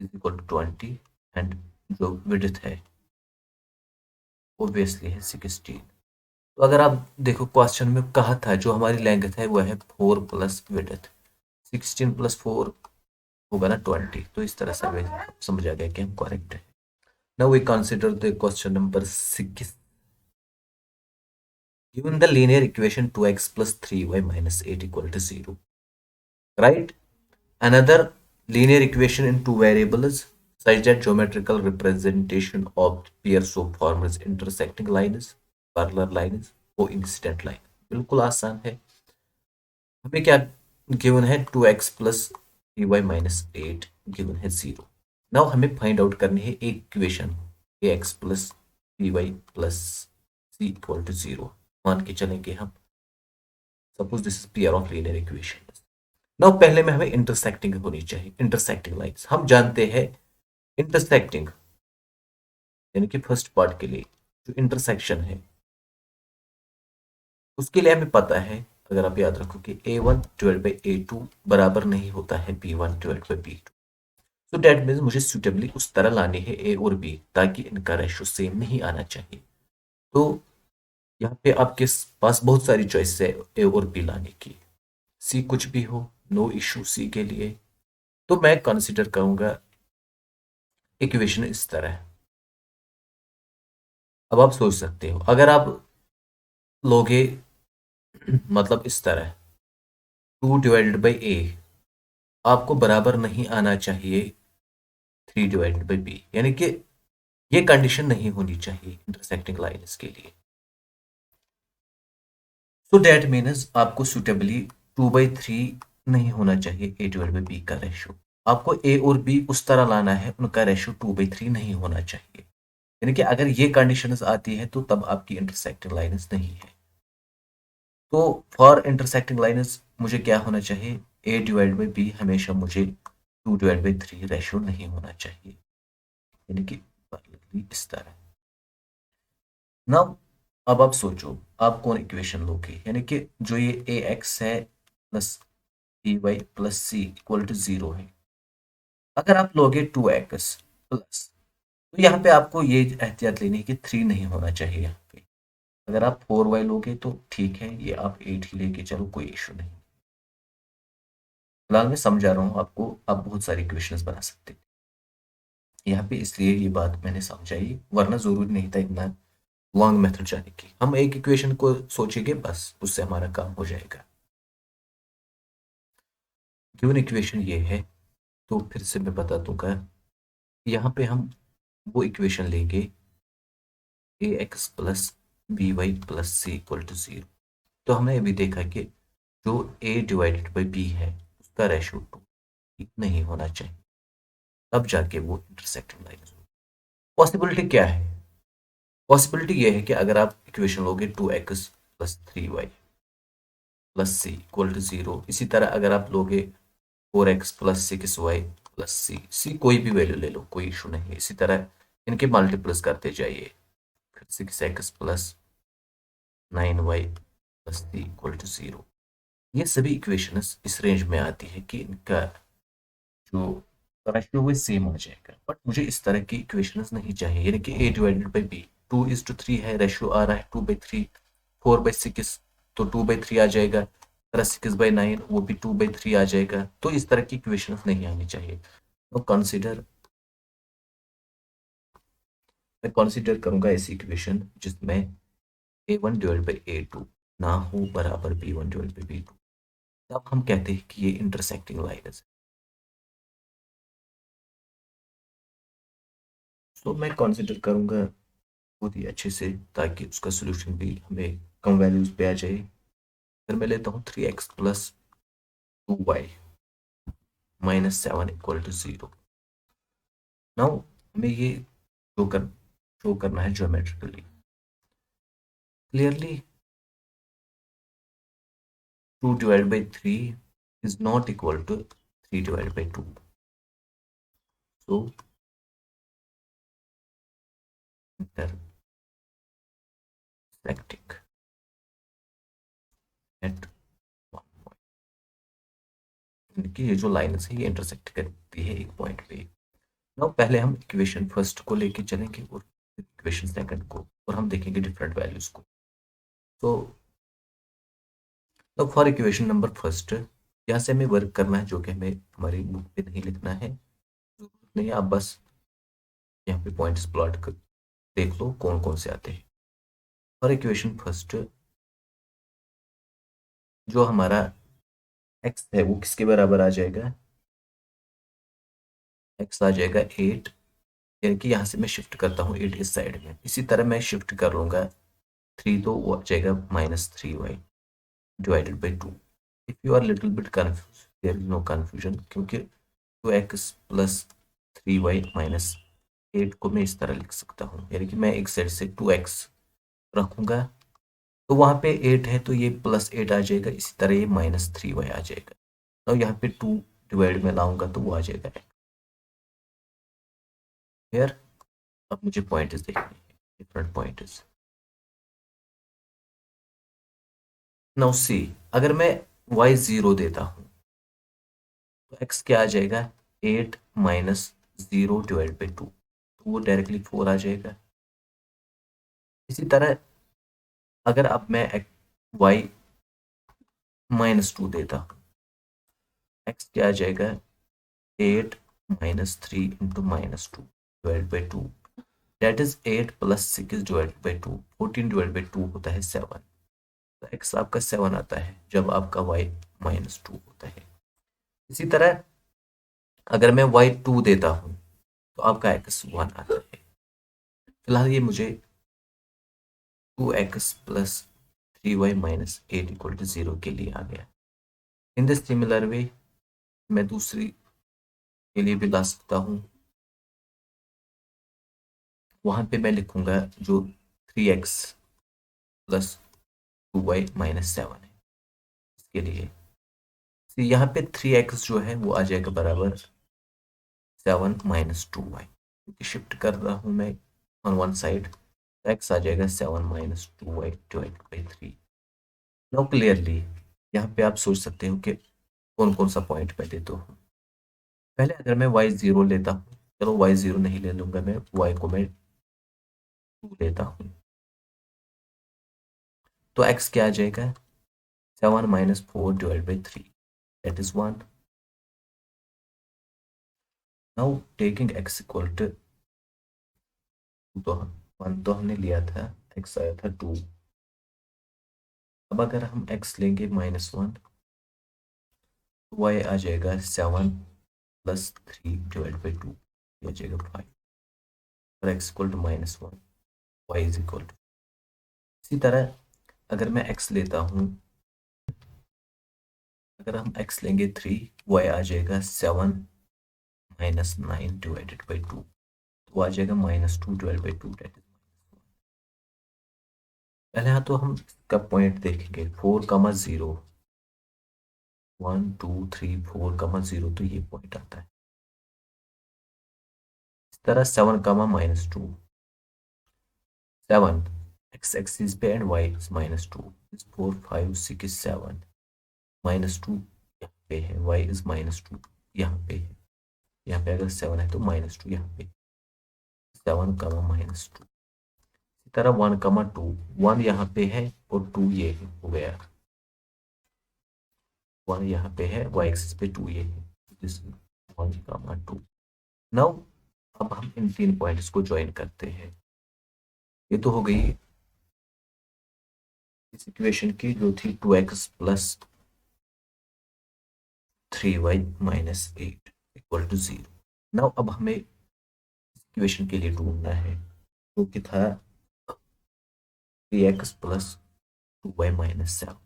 [SPEAKER 1] is equal to 20 and जो width है obviously है 16। तो अगर आप देखो क्वेश्चन में कहा था जो हमारी लेंथ है वो है 4 प्लस विड्थ, 16 प्लस 4 होगा ना 20। तो इस तरह से हमें समझ आ गया कि हम करेक्ट है। Now we consider the question number 6। Given the linear equation 2x plus 3y minus 8 equal to 0, write another linear equation in two variables such that geometrical representation of pairs of forms intersecting lines, parallel lines, coincident line। बिल्कुल आसान है। हमें क्या given है 2x plus 3y minus 8 given है 0। Now हमें find out करनी है एक equation ax plus 3y plus c equal to 0। मान के चलेंगे हम, suppose this is pair of linear equation. Now पहले में हमें इंटरसेक्टिंग होनी चाहिए, इंटरसेक्टिंग लाइंस। हम जानते हैं इंटरसेक्टिंग यानी कि फर्स्ट पार्ट के लिए जो इंटरसेक्शन है उसके लिए हमें पता है, अगर आप याद रखो कि a1 डिवाइड बाई a2 बराबर नहीं होता है b1 divide by b2। So that means मुझे सुटेबली उस तरह लानी है a और b ताकि इनका रेशो सेम नहीं आना चाहिए। तो यहाँ पे आपके पास बहुत सारी चॉइस है ए और बी लाने की, सी कुछ भी हो, नो इशू सी के लिए। तो मैं कंसिडर करूंगा इक्वेशन इस तरह। अब आप सोच सकते हो अगर आप लोगे मतलब इस तरह 2 डिवाइडेड बाई ए आपको बराबर नहीं आना चाहिए 3 डिवाइडेड बाई बी, यानी कि ये कंडीशन नहीं होनी चाहिए इंटरसेक्टिंग लाइन्स के लिए। सो डेट मीन्स आपको सुटेबली 2/3 नहीं होना चाहिए ए डिवाइड बाई बी का रेशो। आपको ए और बी उस तरह लाना है उनका रेशो 2/3 नहीं होना चाहिए। यानी कि अगर ये कंडीशंस आती है तो तब आपकी इंटरसेक्टिंग लाइन्स नहीं है। तो फॉर इंटरसेक्टिंग लाइन्स मुझे क्या होना चाहिए, ए डिवाइड बाई बी हमेशा मुझे 2/3 रेशियो नहीं होना चाहिए, यानी कि इस तरह। ना अब आप सोचो आप कौन इक्वेशन लोगे, यानी कि जो ये ए एक्स है plus b y plus c equal to 0 है। अगर आप लोगे 2x प्लस, तो यहाँ पे आपको ये एहतियात लेनी है कि 3 नहीं होना चाहिए यहाँ पे। अगर आप 4y लोगे तो ठीक है, ये आप 8 ही लेके चलो, कोई इशू नहीं। फिलहाल मैं समझा रहा हूँ आपको, आप बहुत सारी इक्वेशंस बना सकते हैं यहाँ पे, इसलिए ये बात मैंने समझाई, वरना जरूरी नहीं था इतना लॉन्ग मेथड जाने की। हम एक इक्वेशन को सोचेंगे बस, उससे हमारा काम हो जाएगा। गिवन इक्वेशन ये है, तो फिर से मैं बता दूंगा, यहाँ पे हम वो इक्वेशन लेंगे a x plus b y plus c equal to 0। तो हमने अभी देखा कि जो ए डिवाइडेड बाई बी है उसका रेशियो 2 नहीं होना चाहिए, तब जाके वो इंटरसेक्टिंग लाइन होगी। पॉसिबिलिटी क्या है, पॉसिबिलिटी ये है कि अगर आप इक्वेशन लोगे 2x plus 3y plus c equal to 0, इसी तरह अगर आप लोगे 4x प्लस 6y प्लस सी, सी कोई भी वैल्यू ले लो, कोई इशू नहीं है, इसी तरह इनके मल्टीप्लस करते जाइए, फिर 6x plus 9y plus c equal to 0। ये सभी इक्वेशंस इस रेंज में आती है कि इनका जो रेशियो वो सेम हो जाएगा, बट मुझे इस तरह की इक्वेशंस नहीं चाहिए, यानी कि ए डिवाइडेड बाई बी 2:3 है, रेशियो आ रहा है 2/3, 4/6 तो 2/3 आ जाएगा, तरह 6/9 वो भी 2/3 आ जाएगा, तो इस तरह की इक्वेशंस नहीं आनी चाहिए। तो कंसिडर, मैं कंसिडर करूंगा ऐसी इक्वेशन जिसमें a1 डिवाइड बाई a2 ना हो बराबर b1 डिवाइड बाई b2, तब हम कहते हैं कि ये इंटरसेक्टिंग लाइन है। तो मैं कंसिडर करूंगा बहुत ही अच्छे से, ताकि उसका सोल्यूशन भी हमें कम वैल्यूज पे आ जाए। फिर मैं लेता हूँ 3x plus 2y minus 7 equal to 0। Now हमें ये शो करना है geometrically clearly. 2 divide by 3 is not equal to 3 divide by 2, so intersecting at one point, कि ये जो लाइन्स है ये इंटरसेक्ट करती है एक पॉइंट पे। नाउ पहले हम इक्वेशन फर्स्ट को लेके चलेंगे और इक्वेशन सेकंड को, और हम देखेंगे डिफरेंट वैल्यूज को। तो फॉर इक्वेशन नंबर फर्स्ट, यहाँ से हमें वर्क करना है, जो कि हमें हमारी बुक पे नहीं लिखना है, जरूरत नहीं है, आप बस यहाँ पे पॉइंट्स प्लॉट कर देख लो कौन कौन से आते हैं। फॉर इक्वेशन फर्स्ट, जो हमारा एक्स है वो किसके बराबर आ जाएगा, एक्स आ जाएगा 8, यानी कि यहाँ से मैं शिफ्ट करता हूँ 8 इस साइड में, इसी तरह मैं शिफ्ट कर लूंगा 3, तो वो आ जाएगा -3y divided by 2। If you are little bit confuse, there is no confusion, क्योंकि 2x प्लस 3y माइनस 8 को मैं इस तरह लिख सकता हूँ, यानी कि मैं एक साइड से 2x रखूंगा, तो वहां पे 8 है तो ये +8 आ जाएगा, इसी तरह ये -3y आ जाएगा, तो यहाँ पे 2 डिवाइड में लाऊंगा तो वो आ जाएगा यार। अब मुझे पॉइंट्स देखने हैं, डिफरेंट पॉइंट्स। नाउ सी, अगर मैं y 0 देता हूँ तो x क्या आ जाएगा, 8 माइनस 0 डिवाइड बाई 2, तो वो डायरेक्टली 4 आ जाएगा। इसी तरह अगर अब मैं y -2 देता हूँ, x क्या आ जाएगा, 8 minus 3 into -2 divide by 2, that is 8 plus 6 divide by 2, 14 divide by 2 होता है 7, तो x आपका 7 आता है जब आपका y -2 होता है। इसी तरह अगर मैं y2 देता हूँ तो आपका x 1 आता है। फिलहाल ये मुझे 2x plus 3y minus 8 equal to 0 के लिए आ गया। इन दिस सिमिलर वे मैं दूसरी के लिए भी ला सकता हूँ। वहां पे मैं लिखूंगा जो 3x प्लस 2y-7 है इसके लिए। तो यहाँ पे 3x जो है वो आ जाएगा बराबर 7-2y, क्योंकि शिफ्ट कर रहा हूँ मैं ऑन वन साइड, x आ जाएगा 7-2y divide by 3। Now clearly यहाँ पे आप सोच सकते हो कि कौन कौन सा पॉइंट मैं लेता हूँ। पहले अगर मैं y0 लेता हूँ, चलो y0 नहीं ले लूंगा मैं, y को मैं 2 लेता हूँ, तो x क्या आ जाएगा 7-4 divide by 3, that is 1। Now taking x equal to, तो 1 तो हमने लिया था, x आया था 2। अब अगर हम x लेंगे -1, y आ जाएगा 7+3 डिवाइड बाई 2, आ जाएगा 5, और x equal to -1, y is equal to. इसी तरह अगर मैं x लेता हूँ, अगर हम x लेंगे 3, y आ जाएगा 7-9 डिवाइडेड बाई 2, तो आ जाएगा -2 डिवाइड बाई 2, दैट इज। पहले हाँ तो हम इसका पॉइंट देखेंगे 4,0, 1 2 3 4,0, तो ये पॉइंट आता है। इस तरह 7, -2, 7 x एक्सिस पे एंड y इज -2, 4 5 6 7, -2 यहाँ पे है, y इज -2 यहाँ पे है, यहाँ पे अगर 7 है तो -2 यहाँ पे, 7, -2। इसी तरह 1,2, 1 यहाँ पे है और 2 ये है, हो गया 1 यहाँ पे है, y एक्सिस पे 2 ये है, 1,2। नाउ अब हम इन तीन पॉइंट्स को ज्वाइन करते हैं। ये तो हो गई इस इक्वेशन की जो थी 2x plus 3y-8 equal to 0। Now अब हमें इक्वेशन के लिए ढूंढना है जो कि था 3x प्लस 2y-7।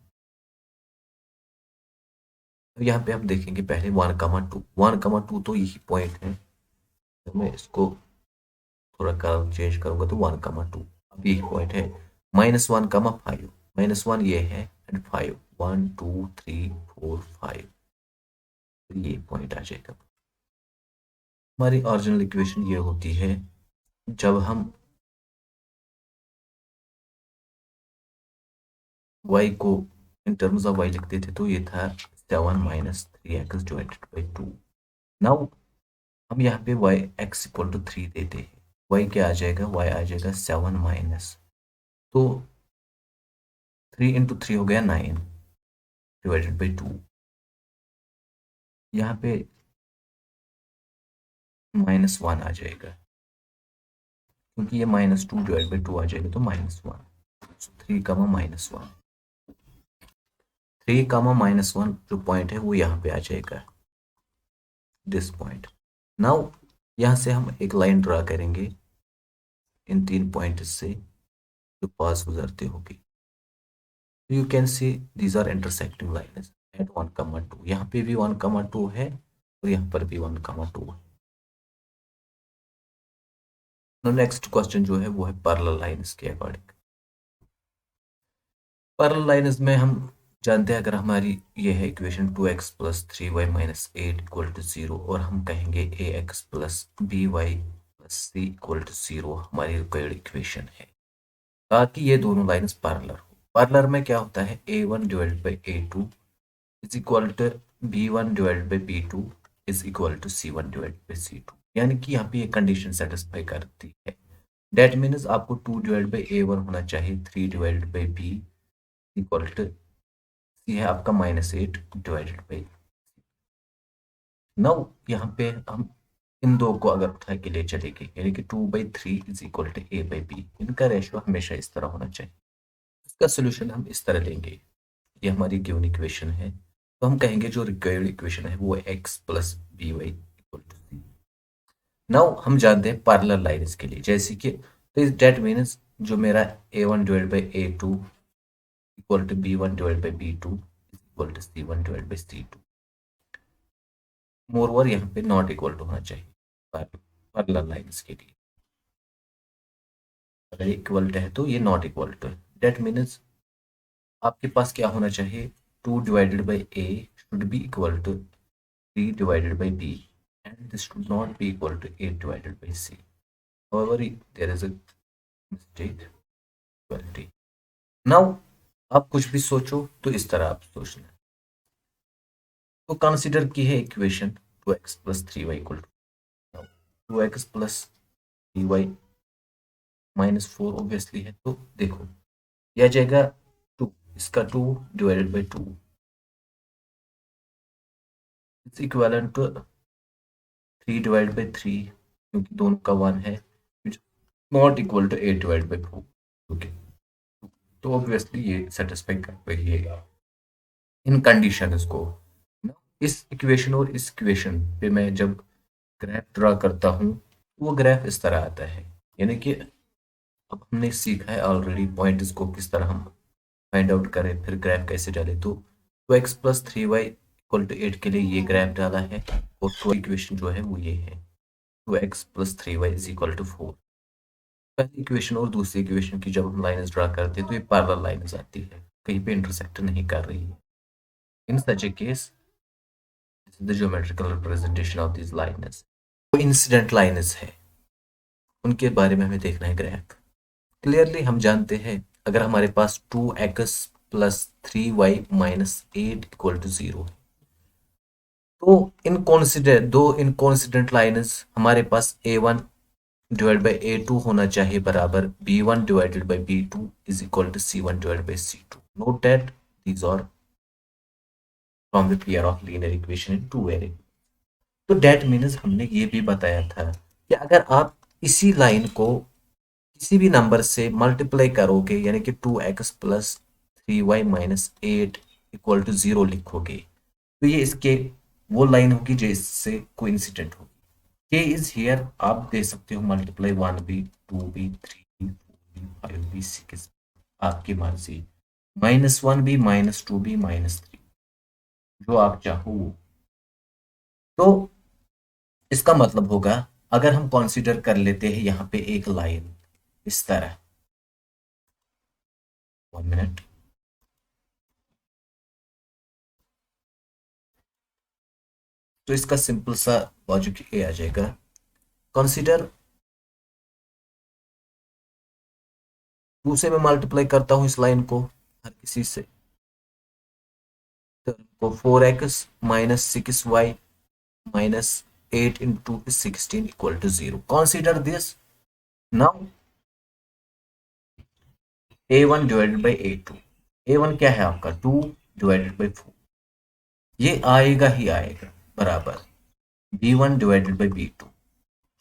[SPEAKER 1] तो यहाँ पे हम देखेंगे पहले 1,2, 1,2 तो यही पॉइंट है, तो मैं इसको थोड़ा कलर चेंज करूंगा तो 1,2 अब यही पॉइंट है। -1,5, -1 ये है एंड 5, 1 2 3 4 5, तो ये पॉइंट आ जाएगा। हमारी ओरिजिनल इक्वेशन ये होती है, जब हम y को इन टर्म्स ऑफ y लिखते थे तो ये था 7-3x डिवाइडेड बाई 2। नाउ हम यहाँ पे y x इक्वल टू 3 देते हैं, y क्या आ जाएगा, y आ जाएगा 7 माइनस, तो 3 इंटू 3 हो गया 9 डिवाइडेड बाई 2। यहाँ पे -1 आ जाएगा, क्योंकि ये -2 डिवाइड बाई 2 आ जाएगा तो -1, 3,-1, 3,-1 जो पॉइंट है वो यहाँ पे आ जाएगा, दिस पॉइंट। नाउ यहाँ से हम एक लाइन ड्रा करेंगे इन तीन पॉइंट से जो पास गुजरते होगी। You can see these are intersecting lines at 1,2, यहाँ पे भी 1,2 है और यहाँ पर भी 1,2 है। नेक्स्ट क्वेश्चन जो है वो है पैरेलल लाइन्स के अकॉर्डिंग। पैरेलल लाइन्स में हम जानते हैं, अगर हमारी ये है equation 2x plus 3y-8 equal to 0 और हम कहेंगे ax plus by plus c equal to 0 हमारी रिक्वायर्ड इक्वेशन है, ताकि ये दोनों लाइन्स पैरेलल हो। पैरेलल में क्या होता है, a1 divided by a2 is equal to b1 divided by b2 is equal to c1 divided by c2, यानी कि यहाँ पे ये कंडीशन सेटिस्फाई करती है। डेट मीन्स आपको 2 डिवाइड बाई a1 होना चाहिए, 3 divided by b equal to c है आपका -8 डिवाइडेड बाई। नाउ यहाँ पे हम इन दो को अगर उठा के ले चलेंगे, यानी कि 2/3 इज इक्वल टू a/b, इनका रेशियो हमेशा इस तरह होना चाहिए। इसका सोल्यूशन हम इस तरह लेंगे, ये हमारी गिवन इक्वेशन है, तो हम कहेंगे जो रिक्वायर्ड इक्वेशन है वो है x plus b y equal to c. नाउ हम जानते हैं पैरेलल लाइन्स के लिए, जैसे कि तो दैट मीन्स जो मेरा a1 divide by a2 equal to b1 divide by b2 equal to c1 divide by c2, moreover यहाँ पे नॉट इक्वल टू होना चाहिए पैरेलल लाइन्स के लिए। अगर इक्वल है तो ये नॉट इक्वल टू है। दैट मीन्स आपके पास क्या होना चाहिए, 2/a should be equal to 3/b and this should not be equal to 8/c. However, there is a mistake, equality. Now आप कुछ भी सोचो तो इस तरह आप सोचना। तो कंसिडर की है equation 2x plus 3y equal to 2x plus 3y minus 4 obviously है, तो देखो यह जाएगा 2, इसका 2/2 इट्स इक्वल टू 3/3 क्योंकि दोनों का 1 है, नॉट इक्वल टू 8/4। ओके, तो ऑब्वियसली ये सेटिस्फाई कर रही है इन कंडीशन को। इस इक्वेशन और इस इक्वेशन पे मैं जब ग्राफ ड्रा करता हूँ वो ग्राफ इस तरह आता है। यानी कि अब हमने सीखा है ऑलरेडी पॉइंट्स को किस तरह हम फाइंड आउट करें, फिर ग्राफ कैसे डालें। तो 2x plus 3y equal to 8 के लिए ये ग्राफ डाला है, और तो इक्वेशन जो है वो ये है 2x plus 3y is equal to 4। पहली इक्वेशन और दूसरी इक्वेशन की जब हम लाइन्स ड्रा करते हैं तो ये पैरेलल लाइन्स आती है, कहीं पे इंटरसेक्ट नहीं कर रही है। In such a case the geometrical representation of this lines वो इंसिडेंट लाइन्स है, उनके बारे में हमें देखना है ग्राफ। क्लियरली हम जानते हैं अगर हमारे पास 2x plus 3y minus 8 equal to 0 है, तो दो इनकॉन्सिडेंट लाइन्स हमारे पास a1 डिवाइड बाई a2 होना चाहिए बराबर b1 divided by b2 is equal to c1 divide by c2। Note that these are from the pair of linear equation in two variable. तो that means हमने ये भी बताया था कि अगर आप इसी लाइन को किसी भी नंबर से मल्टीप्लाई करोगे, यानी कि 2x plus 3y minus 8 equal to 0 लिखोगे, तो ये इसके वो लाइन होगी जो इससे कोइंसिडेंट होगी। के इज हियर आप दे सकते हो multiply 1b 2b 3b 4b 5b 6, आपकी मर्जी, -1b -2b -3, जो आप चाहो वो। तो इसका मतलब होगा अगर हम कंसीडर कर लेते हैं यहाँ पे एक लाइन इस तरह, 1 मिनट, तो इसका सिंपल सा लॉजिक ये आ जाएगा, कंसीडर 2 से मैं मल्टीप्लाई करता हूँ इस लाइन को हर किसी से, तो 4x minus 6y minus 8 into 16 equal to 0। Consider this now a1 divided by a2, a1 क्या है आपका 2 डिवाइडेड बाई 4, ये आएगा ही आएगा बराबर b1 डिवाइडेड बाई b2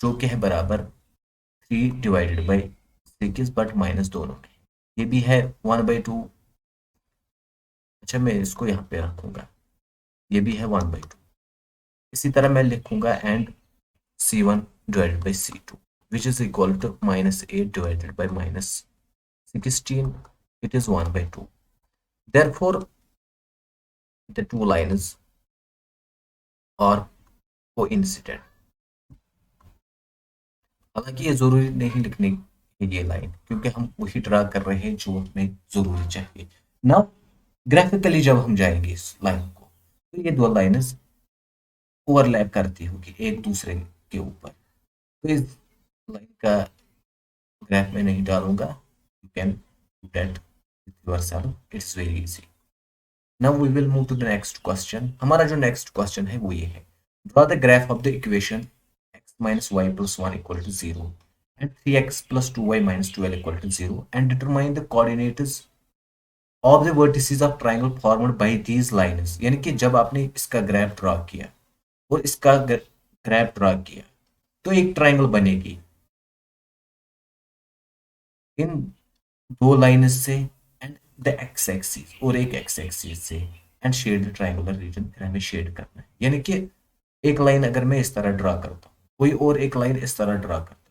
[SPEAKER 1] जो कि है बराबर 3 डिवाइडेड बाई 6 बट माइनस दोनों के, ये भी है 1/2। अच्छा मैं इसको यहाँ पे रखूंगा, ये भी है 1/2। इसी तरह मैं लिखूंगा and c1 divided by c2 which is equal to -8 divided by -16, it is 1/2। Therefore, the two lines are coincident। हालांकि ये जरूरी नहीं लिखने की ये लाइन, क्योंकि हम वही ड्रा कर रहे हैं जो हमें जरूरी चाहिए। नाउ ग्राफिकली जब हम जाएंगे इस लाइन को, तो ये दो लाइन्स ओवरलैप करती होगी एक दूसरे के ऊपर, तो इस लाइन का ग्राफ में नहीं डालूंगा, you can do that with yourself, it's very easy. Now we will move to the next question. हमारा जो नेक्स्ट क्वेश्चन है वो ये है, draw the graph of the equation x minus y plus 1 equal to 0 and 3x plus 2y minus 12 equal to 0 and determine the coordinates of the vertices of triangle formed by these lines। यानी कि जब आपने इसका graph draw किया और इसका graph draw किया तो एक ट्राइंगल बनेगी इन दो लाइन से एंड द एक्स एक्सिस और एक एक्स एक्सिस से and shade the triangular region, फिर हमें शेड करना है। यानी कि एक लाइन अगर मैं इस तरह ड्रा करता हूँ, कोई और एक लाइन इस तरह ड्रा करता हूँ,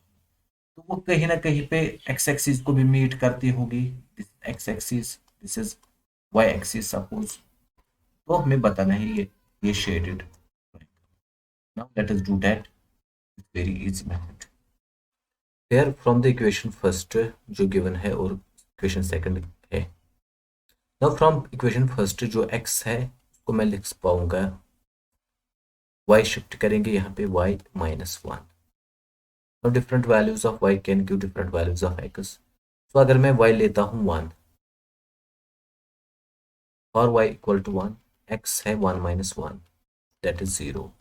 [SPEAKER 1] तो वो कहीं ना कहीं पे एक्स एक्सिस को भी मीट करती होगी। This x axis, this is y axis suppose, तो हमें बताना है ये shaded. Now let us do that, very easy method. There from the equation first जो गिवन है और इक्वेशन सेकंड है। नाउ फ्रॉम इक्वेशन फर्स्ट जो x है उसको मैं लिख पाऊंगा, y शिफ्ट करेंगे यहाँ पे y minus one. Now different values of y can give different values of x। तो अगर मैं y लेता हूँ वन और y equal to one, x है one minus one that is zero.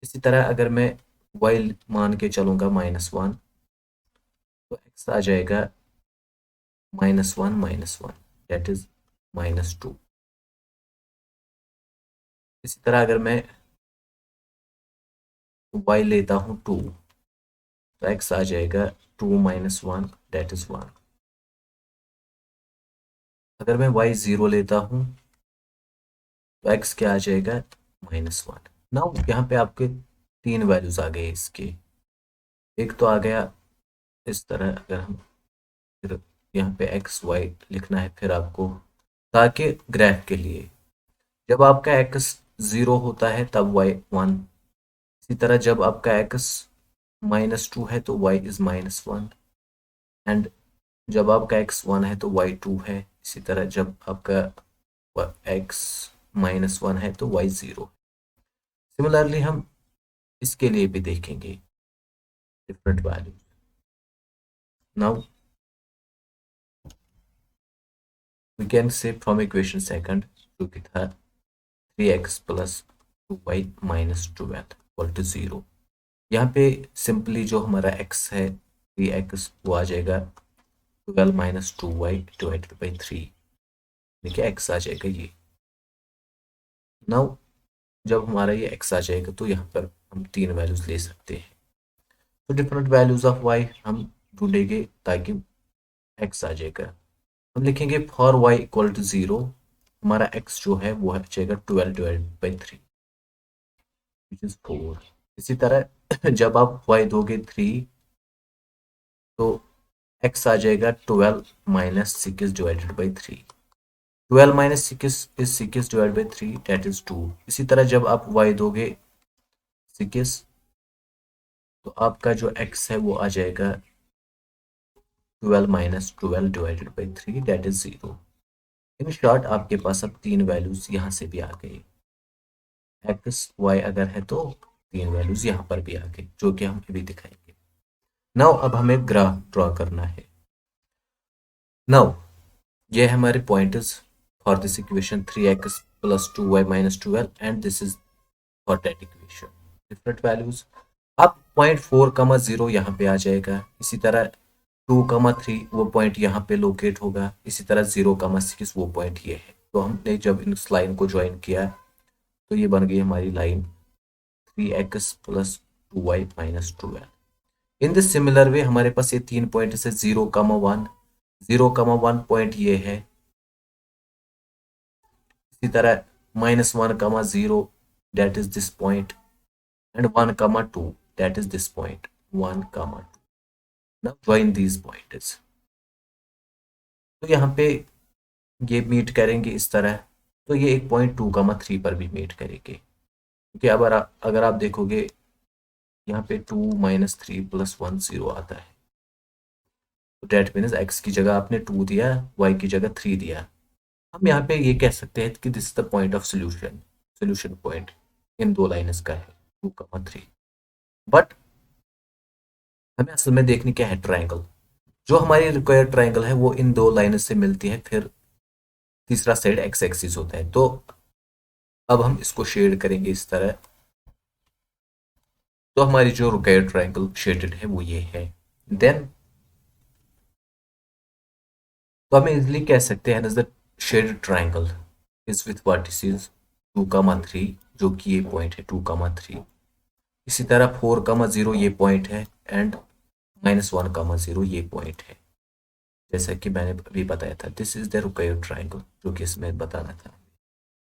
[SPEAKER 1] इसी तरह अगर मैं y मान के चलूंगा माइनस वन, तो x आ जाएगा minus one that is minus two. इसी तरह अगर मैं y लेता हूँ टू, तो x आ जाएगा two minus one that is one. अगर मैं y जीरो लेता हूँ तो x क्या आ जाएगा माइनस वन। नाउ यहाँ पे आपके तीन वैल्यूज आ गए इसके। एक तो आ गया इस तरह, अगर हम फिर यहाँ पे एक्स वाई लिखना है फिर आपको, ताकि ग्राफ के लिए जब आपका एक्स जीरो होता है तब वाई वन। इसी तरह जब आपका एक्स माइनस टू है तो y is minus one, and जब आपका एक्स वन है तो वाई टू है। इसी तरह जब आपका एक्स माइनस वन है तो वाई जीरो। सिमिलरली हम इसके लिए भी देखेंगे different value. Now we can say from equation second जो कि था 3x plus 2y minus 12 equal to zero. यहाँ पे सिंपली जो हमारा x है 3x वो आ जाएगा 12 माइनस 2y डिवाइडेड बाई 3, देखिए x आ जाएगा ये। नाउ जब हमारा ये x आ जाएगा तो यहाँ पर हम तीन वैल्यूज ले सकते हैं। तो डिफरेंट वैल्यूज ऑफ y हम ढूंढेंगे ताकि x आ जाएगा। हम लिखेंगे for y equal to zero, हमारा x जो है वो आ जाएगा 12 डिवाइडेड बाई 3 विच इज 4। इसी तरह जब आप y दोगे 3 तो x आ जाएगा 12 minus 6 divided by 3। 12 minus 6 is 6 divided by 3 that is 2। इसी तरह जब आप y दोगे 6 तो आपका जो x है वो आ जाएगा 12 minus 12 divided by 3 that is 0। In short आपके पास अब तीन वैल्यूज यहाँ से भी आ गई। एक्स वाई अगर है तो तीन वैल्यूज यहाँ पर भी आ गई जो कि हम अभी दिखाएंगे। नाउ अब हमें ग्राफ ड्रॉ करना है। नाउ ये हमारे points for this equation 3x plus 2y minus 12 and this is for that equation different values. अब पॉइंट 4,0 यहाँ पे आ जाएगा। इसी तरह 2,3 वो पॉइंट यहाँ पे लोकेट होगा। इसी तरह 0,6 वो पॉइंट ये है। तो हमने जब इस लाइन को ज्वाइन किया तो ये बन गई हमारी line 3x plus 2y minus 12। In the similar way हमारे पास ये तीन पॉइंट से 0,1 पॉइंट ये है। इसी तरह -1,0 that is this point and 1,2 that is this point 1,2। Now join these points. तो यहाँ पे ये मीट करेंगे इस तरह, तो ये एक पॉइंट 2,3 पर भी मीट करेंगे क्योंकि अगर आप देखोगे यहाँ पे 2 माइनस 3 प्लस 1 0 आता है। तो डेट मीन्स x की जगह आपने 2 दिया, y की जगह 3 दिया। हम यहाँ पे ये कह सकते हैं कि this is the point of solution. Solution point in दो लाइन्स का है 2,3। बट हमें असल में देखनी क्या है, ट्राइंगल। जो हमारी रिक्वायर्ड ट्राइंगल है वो इन दो लाइन्स से मिलती है, फिर तीसरा साइड एक्स एक्सिस होता है। तो अब हम इसको शेड करेंगे इस तरह। तो हमारी जो रिक्वायर्ड ट्राइंगल शेडेड है वो ये है। देन तो हम इजिली कह सकते हैं the shaded triangle is with vertices 2,3 जो कि ये पॉइंट है 2,3। इसी तरह 4,0 ये पॉइंट है एंड -1,0 ये पॉइंट है, जैसा कि मैंने अभी बताया था। This is the required triangle जो कि इसमें बताना था।